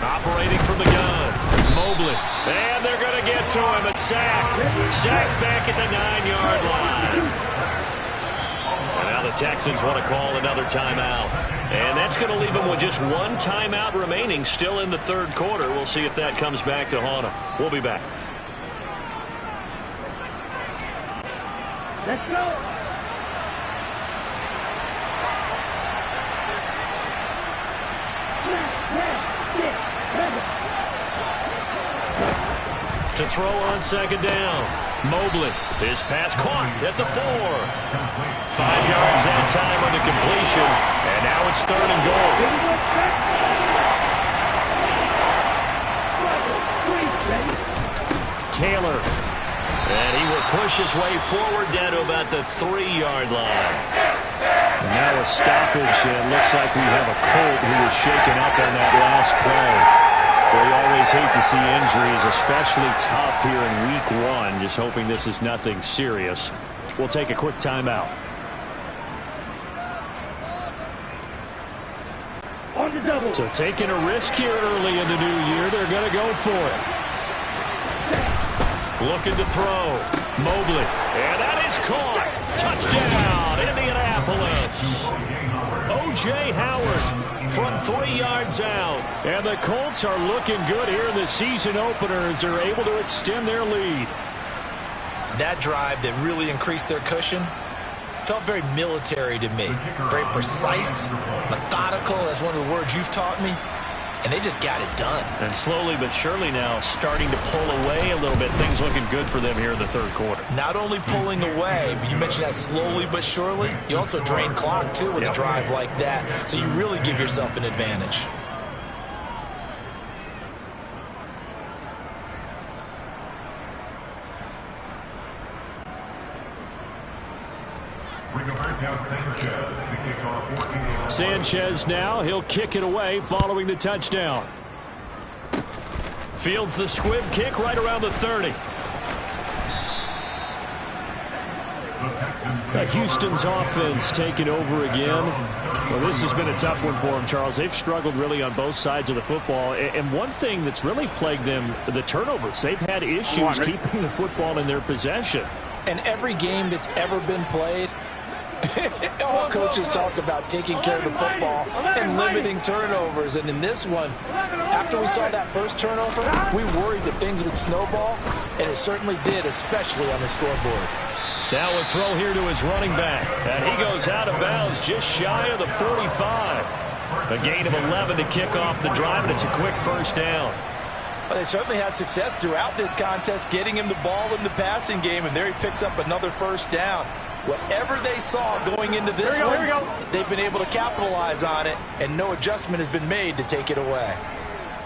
Operating from the gun, Mobley. And they're going to get to him. A sack. Sack back at the 9-yard line. And now the Texans want to call another timeout. And that's going to leave them with just one timeout remaining still in the third quarter. We'll see if that comes back to haunt them. We'll be back. Let's go. To throw on second down. Mobley. His pass caught at the 4. 5 yards that time on the completion. And now it's 3rd and goal. Taylor. And he will push his way forward down to about the 3-yard line. And now a stoppage. It looks like we have a Colt who was shaken up on that last play. We always hate to see injuries, especially tough here in week 1. Just hoping this is nothing serious. We'll take a quick timeout. So taking a risk here early in the new year. They're going to go for it. Looking to throw. Mobley. And that is caught. Touchdown, Indianapolis. O.J. Howard from 3 yards out. And the Colts are looking good here in the season opener as they're able to extend their lead. That drive that really increased their cushion felt very military to me. Very precise, methodical, that's one of the words you've taught me. And they just got it done. And slowly but surely now starting to pull away a little bit. Things looking good for them here in the third quarter. Not only pulling away, but you mentioned that slowly but surely. You also drain clock, too, with a drive like that. So you really give yourself an advantage. Sanchez now, he'll kick it away following the touchdown. Fields the squib kick right around the 30. Houston's offense taking over again. Well, this has been a tough one for them, Charles. They've struggled really on both sides of the football. And one thing that's really plagued them, the turnovers. They've had issues keeping the football in their possession. And every game that's ever been played, all coaches talk about taking care of the football and limiting turnovers. And in this one, after we saw that first turnover, we worried that things would snowball, and it certainly did, especially on the scoreboard. Now a throw here to his running back. And he goes out of bounds just shy of the 45. A gain of 11 to kick off the drive, and it's a quick first down. Well, they certainly had success throughout this contest, getting him the ball in the passing game, and there he picks up another first down. Whatever they saw going into this one, they've been able to capitalize on it, and no adjustment has been made to take it away.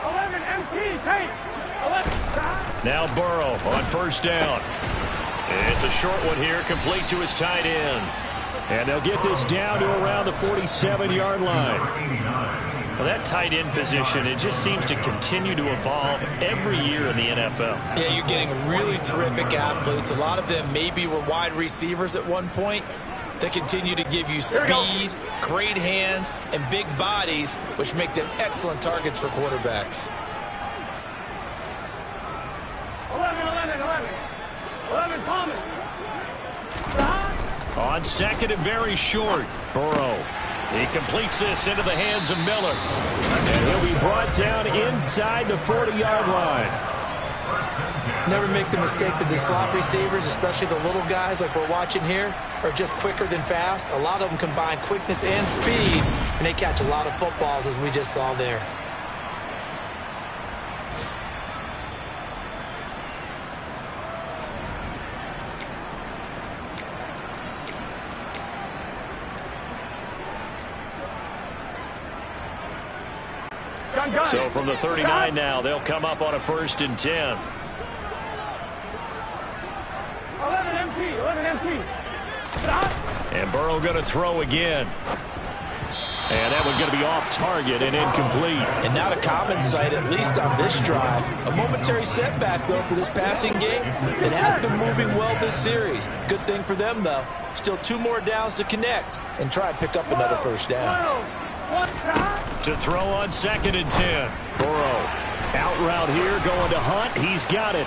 11 MT, pace. 11. Now Burrow on first down. It's a short one here, complete to his tight end. And they'll get this down to around the 47-yard line. Well, that tight end position, it just seems to continue to evolve every year in the NFL. Yeah, you're getting really terrific athletes. A lot of them maybe were wide receivers at one point. They continue to give you speed, great hands, and big bodies, which make them excellent targets for quarterbacks. 11, Thomas. On second and very short, Burrow. He completes this into the hands of Miller. And he'll be brought down inside the 40-yard line. Never make the mistake that the slot receivers, especially the little guys like we're watching here, are just quicker than fast. A lot of them combine quickness and speed, and they catch a lot of footballs, as we just saw there. So from the 39 now, they'll come up on a 1st and 10. 11 empty. And Burrow going to throw again. And that one's going to be off target and incomplete. And not a common sight, at least on this drive. A momentary setback, though, for this passing game. It has been moving well this series. Good thing for them, though. Still 2 more downs to connect and try and pick up another first down. To throw on 2nd and 10. Burrow out route here, going to Hunt. He's got it.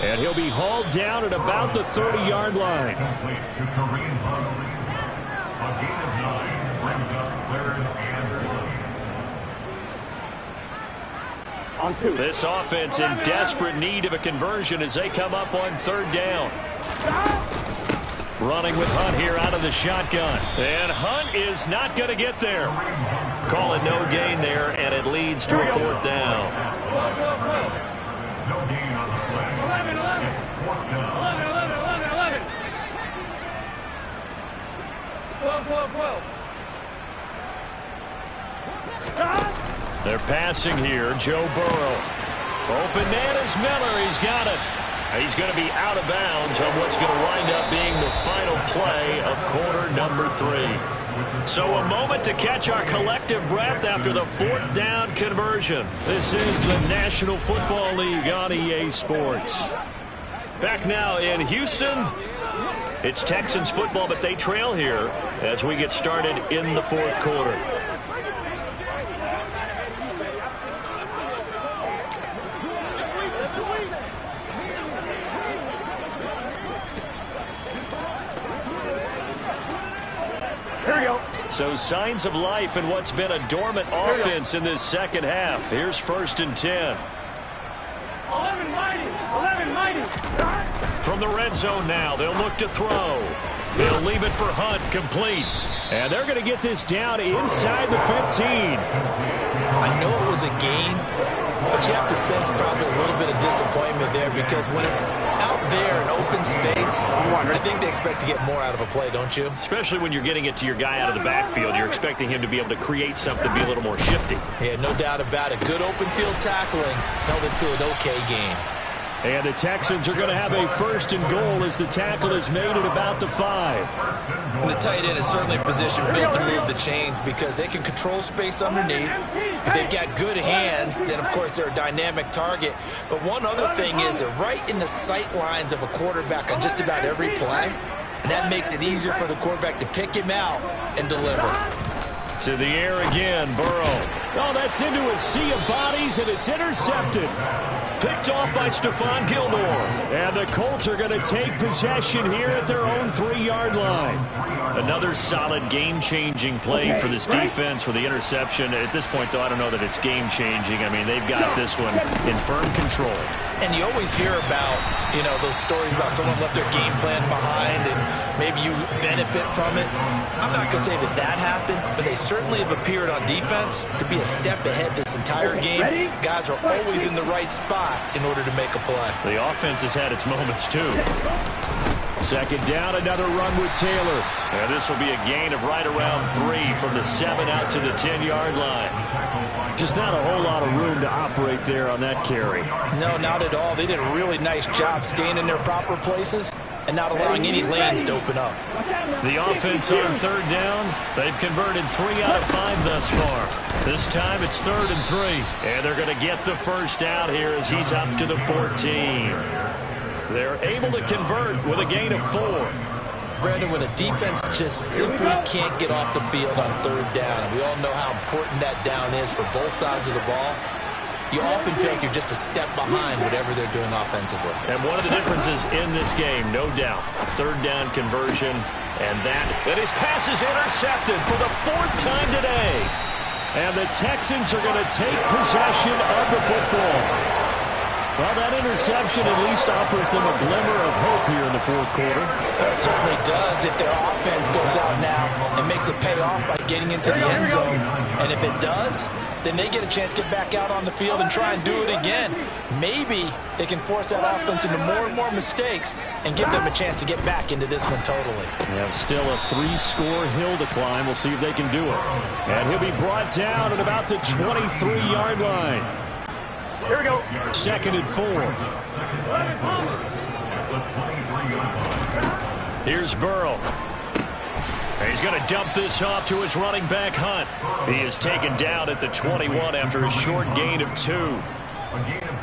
And he'll be hauled down at about the 30-yard line. This offense in desperate need of a conversion as they come up on 3rd down. Running with Hunt here out of the shotgun. And Hunt is not going to get there. Call it no gain there, and it leads to a 4th down. 12. They're passing here. Joe Burrow. Open man is Miller. He's got it. He's going to be out of bounds on what's going to wind up being the final play of quarter number 3. So a moment to catch our collective breath after the 4th down conversion. This is the National Football League on EA Sports. Back now in Houston. It's Texans football, but they trail here as we get started in the 4th quarter. So signs of life in what's been a dormant offense in this second half. Here's 1st and 10. 11 mighty. From the red zone now, they'll look to throw. They'll leave it for Hunt, complete. And they're going to get this down inside the 15. I know it was a gain, but you have to sense probably a little bit of disappointment there because when it's out there in open space, I think they expect to get more out of a play, don't you? Especially when you're getting it to your guy out of the backfield. You're expecting him to be able to create something, be a little more shifty. Yeah, no doubt about it. Good open field tackling held it to an okay game. And the Texans are going to have a 1st and goal as the tackle is made at about the 5. And the tight end is certainly a position built to move the chains because they can control space underneath. If they've got good hands, then, of course, they're a dynamic target. But one other thing is they're right in the sight lines of a quarterback on just about every play. And that makes it easier for the quarterback to pick him out and deliver. To the air again, Burrow. Oh, that's into a sea of bodies, and it's intercepted. Picked off by Stephon Gilmore. And the Colts are going to take possession here at their own 3-yard line. Another solid game-changing play for this defense for the interception. At this point, though, I don't know that it's game-changing. I mean, they've got this one in firm control. And you always hear about, you know, those stories about someone left their game plan behind and maybe you benefit from it. I'm not going to say that that happened, but they certainly have appeared on defense to be a step ahead this entire game. Guys are always in the right spot in order to make a play. The offense has had its moments, too. 2nd down, another run with Taylor. And this will be a gain of right around 3 from the 7 out to the 10-yard line. Just not a whole lot of room to operate there on that carry. No, not at all. They did a really nice job staying in their proper places and not allowing any lanes to open up. The offense on 3rd down, they've converted 3 out of 5 thus far. This time it's 3rd and 3. And they're going to get the first out here as he's up to the 14. They're able to convert with a gain of 4. Brandon, when a defense just simply can't get off the field on 3rd down, and we all know how important that down is for both sides of the ball, you often feel like you're just a step behind whatever they're doing offensively. And one of the differences in this game, no doubt, 3rd down conversion And his pass is intercepted for the 4th time today. And the Texans are going to take possession of the football. Well, that interception at least offers them a glimmer of hope here in the 4th quarter. It certainly does if their offense goes out now and makes it pay off by getting into the end zone. And if it does, then they get a chance to get back out on the field and try and do it again. Maybe they can force that offense into more and more mistakes and give them a chance to get back into this one totally. Yeah, still a 3-score hill to climb. We'll see if they can do it. And he'll be brought down at about the 23-yard line. Here we go. 2nd and 4. Here's Burrow. He's going to dump this off to his running back, Hunt. He is taken down at the 21 after a short gain of 2.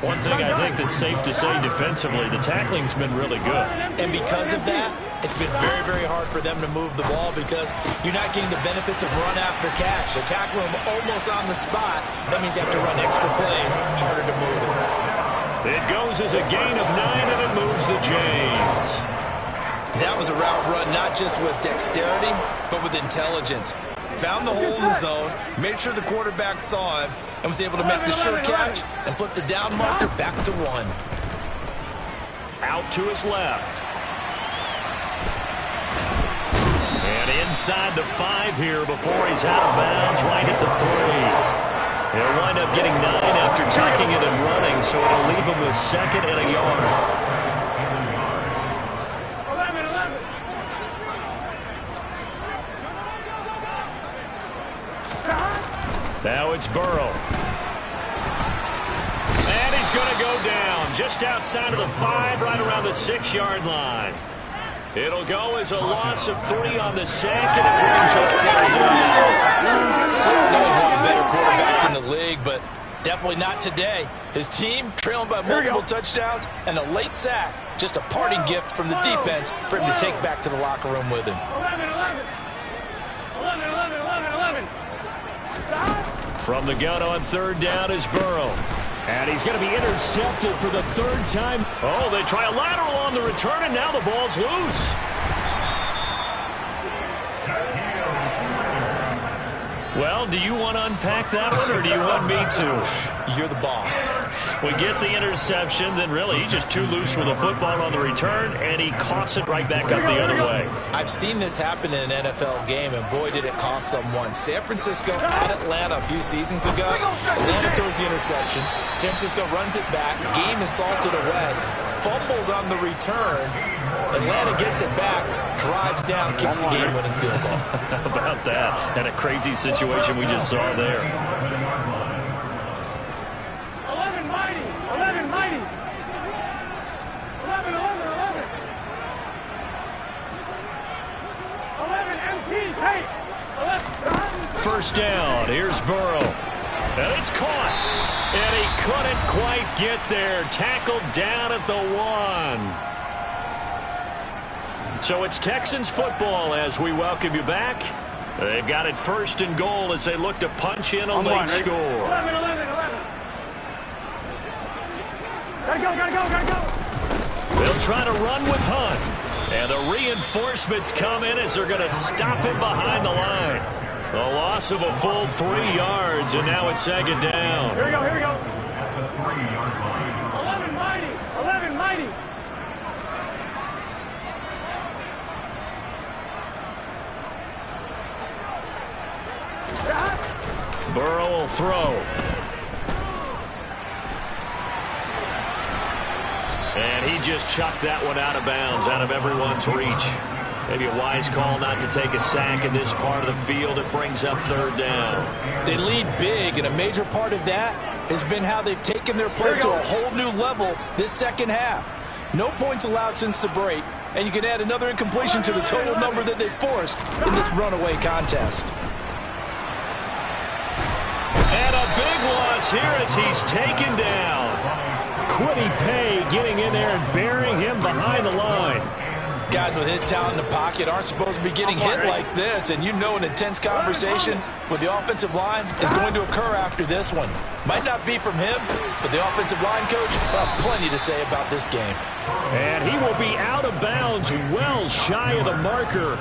One thing I think that's safe to say defensively, the tackling's been really good. And because of that, it's been very, very hard for them to move the ball because you're not getting the benefits of run after catch. They tackle him almost on the spot. That means you have to run extra plays, harder to move it. It goes as a gain of 9, and it moves the chains. That was a route run not just with dexterity, but with intelligence. Found the hole in the zone, made sure the quarterback saw him, and was able to make the sure catch and flip the down marker back to 1. Out to his left. And inside the 5 here before he's out of bounds right at the 3. He'll wind up getting 9 after tucking it and running, so it'll leave him with 2nd and a yard. Now it's Burrow. And he's going to go down just outside of the 5, right around the 6-yard line. It'll go as a loss of 3 on the sack, and it brings up 3rd down. He's one of the better quarterbacks in the league, but definitely not today. His team trailing by multiple touchdowns and a late sack. Just a parting gift from the defense for him to take back to the locker room with him. 11. From the gun on 3rd down is Burrow. And he's going to be intercepted for the 3rd time. Oh, they try a lateral on the return, and now the ball's loose. Well, do you want to unpack that one, or do you want me to? You're the boss. We get the interception, then really he's just too loose with the football on the return, and he coughs it right back up the other way. I've seen this happen in an NFL game, and boy, did it cost someone. San Francisco at Atlanta a few seasons ago. Atlanta throws the interception. San Francisco runs it back. Game is salted away. Fumbles on the return. Atlanta gets it back, drives down, kicks the game-winning field goal. How about that? And a crazy situation we just saw there. 11 mighty. 11 mighty. 11. 11 MT tape. 11. 1st down. Here's Burrow. And it's caught. And he couldn't quite get there. Tackled down at the 1. So it's Texans football as we welcome you back. They've got it 1st and goal as they look to punch in a late score. 11. Gotta go. They'll try to run with Hunt. And the reinforcements come in as they're going to stop him behind the line. A loss of a full 3 yards, and now it's 2nd down. Here we go. 11 mighty. 11 mighty. Burrow will throw. And he just chucked that one out of bounds, out of everyone's reach. Maybe a wise call not to take a sack in this part of the field. It brings up 3rd down. They lead big, and a major part of that has been how they've taken their play to a whole new level this 2nd half. No points allowed since the break, and you can add another incompletion to the total number that they forced in this runaway contest. And a big loss here as he's taken down. Quiddy Pay getting in there and burying him behind the line. Guys with his talent in the pocket aren't supposed to be getting hit like this, and you know an intense conversation with the offensive line is going to occur after this one. Might not be from him, but the offensive line coach will have plenty to say about this game. And he will be out of bounds well shy of the marker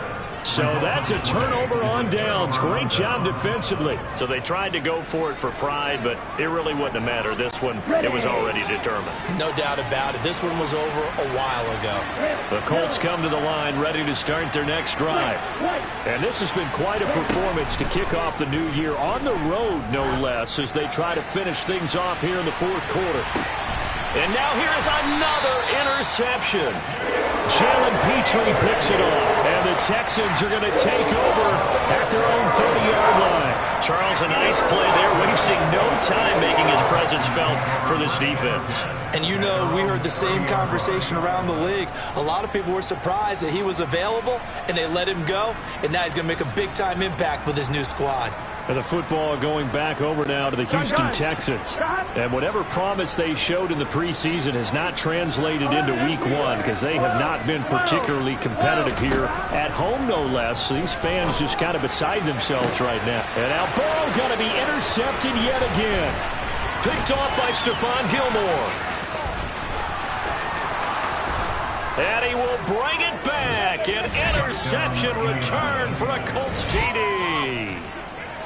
So that's a turnover on downs. Great job defensively. So they tried to go for it for pride, but it really wouldn't have mattered. This one, it was already determined. No doubt about it. This one was over a while ago. The Colts come to the line ready to start their next drive. And this has been quite a performance to kick off the new year on the road, no less, as they try to finish things off here in the fourth quarter. And now here is another interception. Jalen Petrie picks it off, and the Texans are going to take over at their own 30-yard line. Charles, a nice play there, wasting no time making his presence felt for this defense. And you know, we heard the same conversation around the league. A lot of people were surprised that he was available, and they let him go, and now he's going to make a big-time impact with his new squad. And the football going back over now to the Houston Texans. And whatever promise they showed in the preseason has not translated into week one because they have not been particularly competitive here at home, no less. So these fans just kind of beside themselves right now. And now Burrow going to be intercepted yet again. Picked off by Stephon Gilmore. And he will bring it back. An interception return for a Colts TD.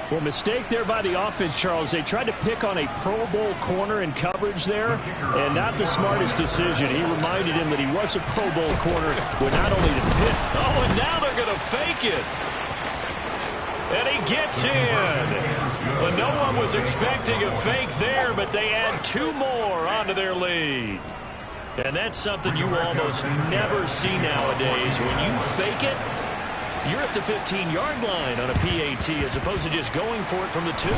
Well, mistake there by the offense, Charles. They tried to pick on a Pro Bowl corner in coverage there, and not the smartest decision. He reminded him that he was a Pro Bowl corner with not only the pit. Oh, and now they're going to fake it. And he gets in. Well, no one was expecting a fake there, but they add two more onto their lead. And that's something you almost never see nowadays. When you fake it, you're at the 15-yard line on a PAT as opposed to just going for it from the 2.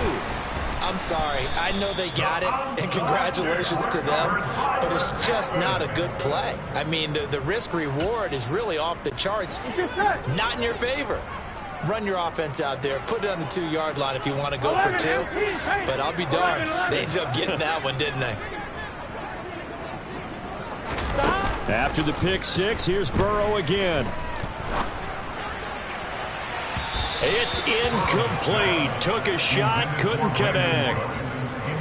I'm sorry. I know they got it, and congratulations to them, but it's just not a good play. I mean, the risk-reward is really off the charts, not in your favor. Run your offense out there. Put it on the 2-yard line if you want to go for 2, but I'll be darned. They ended up getting that one, didn't they? After the pick six, here's Burrow again. It's incomplete. Took a shot, couldn't connect.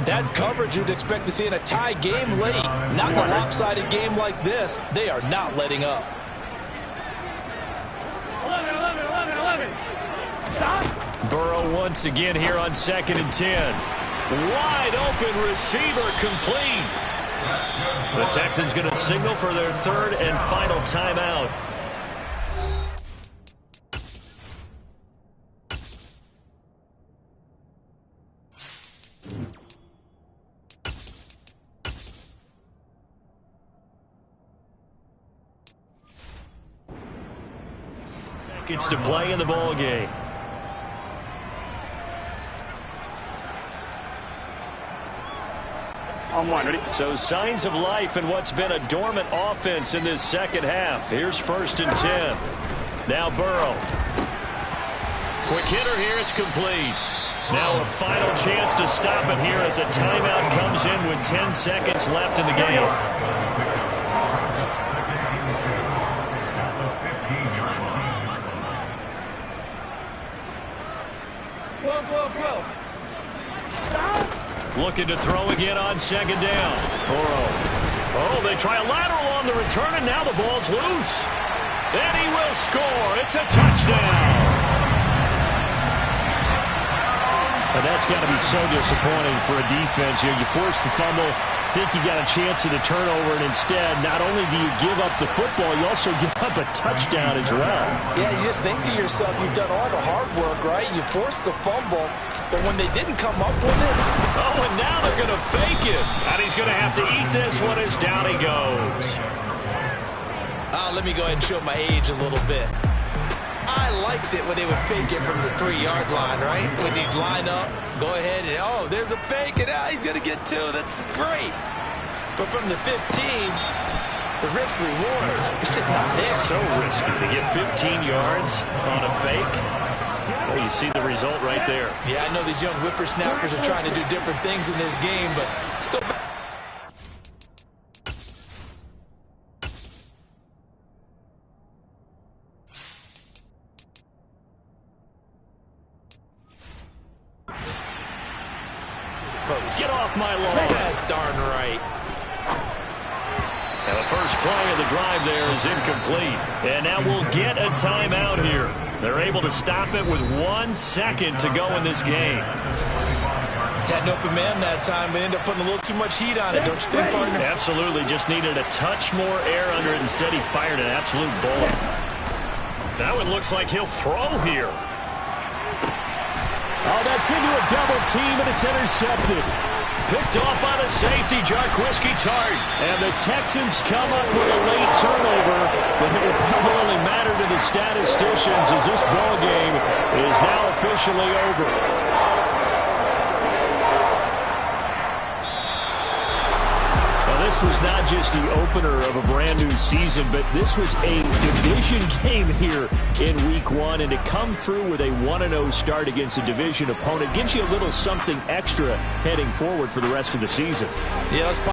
That's coverage you'd expect to see in a tie game late. Not in a lopsided game like this. They are not letting up. 11. Stop. Burrow once again here on 2nd and 10. Wide open receiver complete. The Texans going to signal for their 3rd and final timeout. Seconds to play in the ball game. So signs of life in what's been a dormant offense in this second half. Here's 1st and 10. Now Burrow. Quick hitter here. It's complete. Now a final chance to stop it here as a timeout comes in with 10 seconds left in the game. Looking to throw again on 2nd down. Burrow. Oh, they try a lateral on the return, and now the ball's loose. And he will score. It's a touchdown. And that's got to be so disappointing for a defense. You force the fumble, think you got a chance at a turnover, and instead, not only do you give up the football, you also give up a touchdown as well. Yeah, you just think to yourself, you've done all the hard work, right? You forced the fumble, but when they didn't come up with it. Oh, and now they're going to fake it. And he's going to have to eat this one as down he goes. Let me go ahead and show my age a little bit. I liked it when they would fake it from the 3-yard line, right? When they'd line up, go ahead and, oh, there's a fake, and he's going to get 2. That's great. But from the 15, the risk reward, it's just not there. So risky to get 15 yards on a fake. Well, you see the result right there. Yeah, I know these young whippersnappers are trying to do different things in this game, but let's go back. Get off my lawn. That's darn right. And the first play of the drive there is incomplete. And now we'll get a timeout here. They're able to stop it with 1 second to go in this game. Had an open man that time, but ended up putting a little too much heat on it, don't you think, partner? Absolutely. Just needed a touch more air under it. Instead, he fired an absolute bullet. Now it looks like he'll throw here. Oh, that's into a double team, and it's intercepted. Picked off by the safety, Jarquiski Tart. And the Texans come up with a late turnover, but it will probably matter to the statisticians as this ball game is now officially over. This was not just the opener of a brand new season, but this was a division game here in Week 1, and to come through with a 1-0 start against a division opponent gives you a little something extra heading forward for the rest of the season. Yeah, let's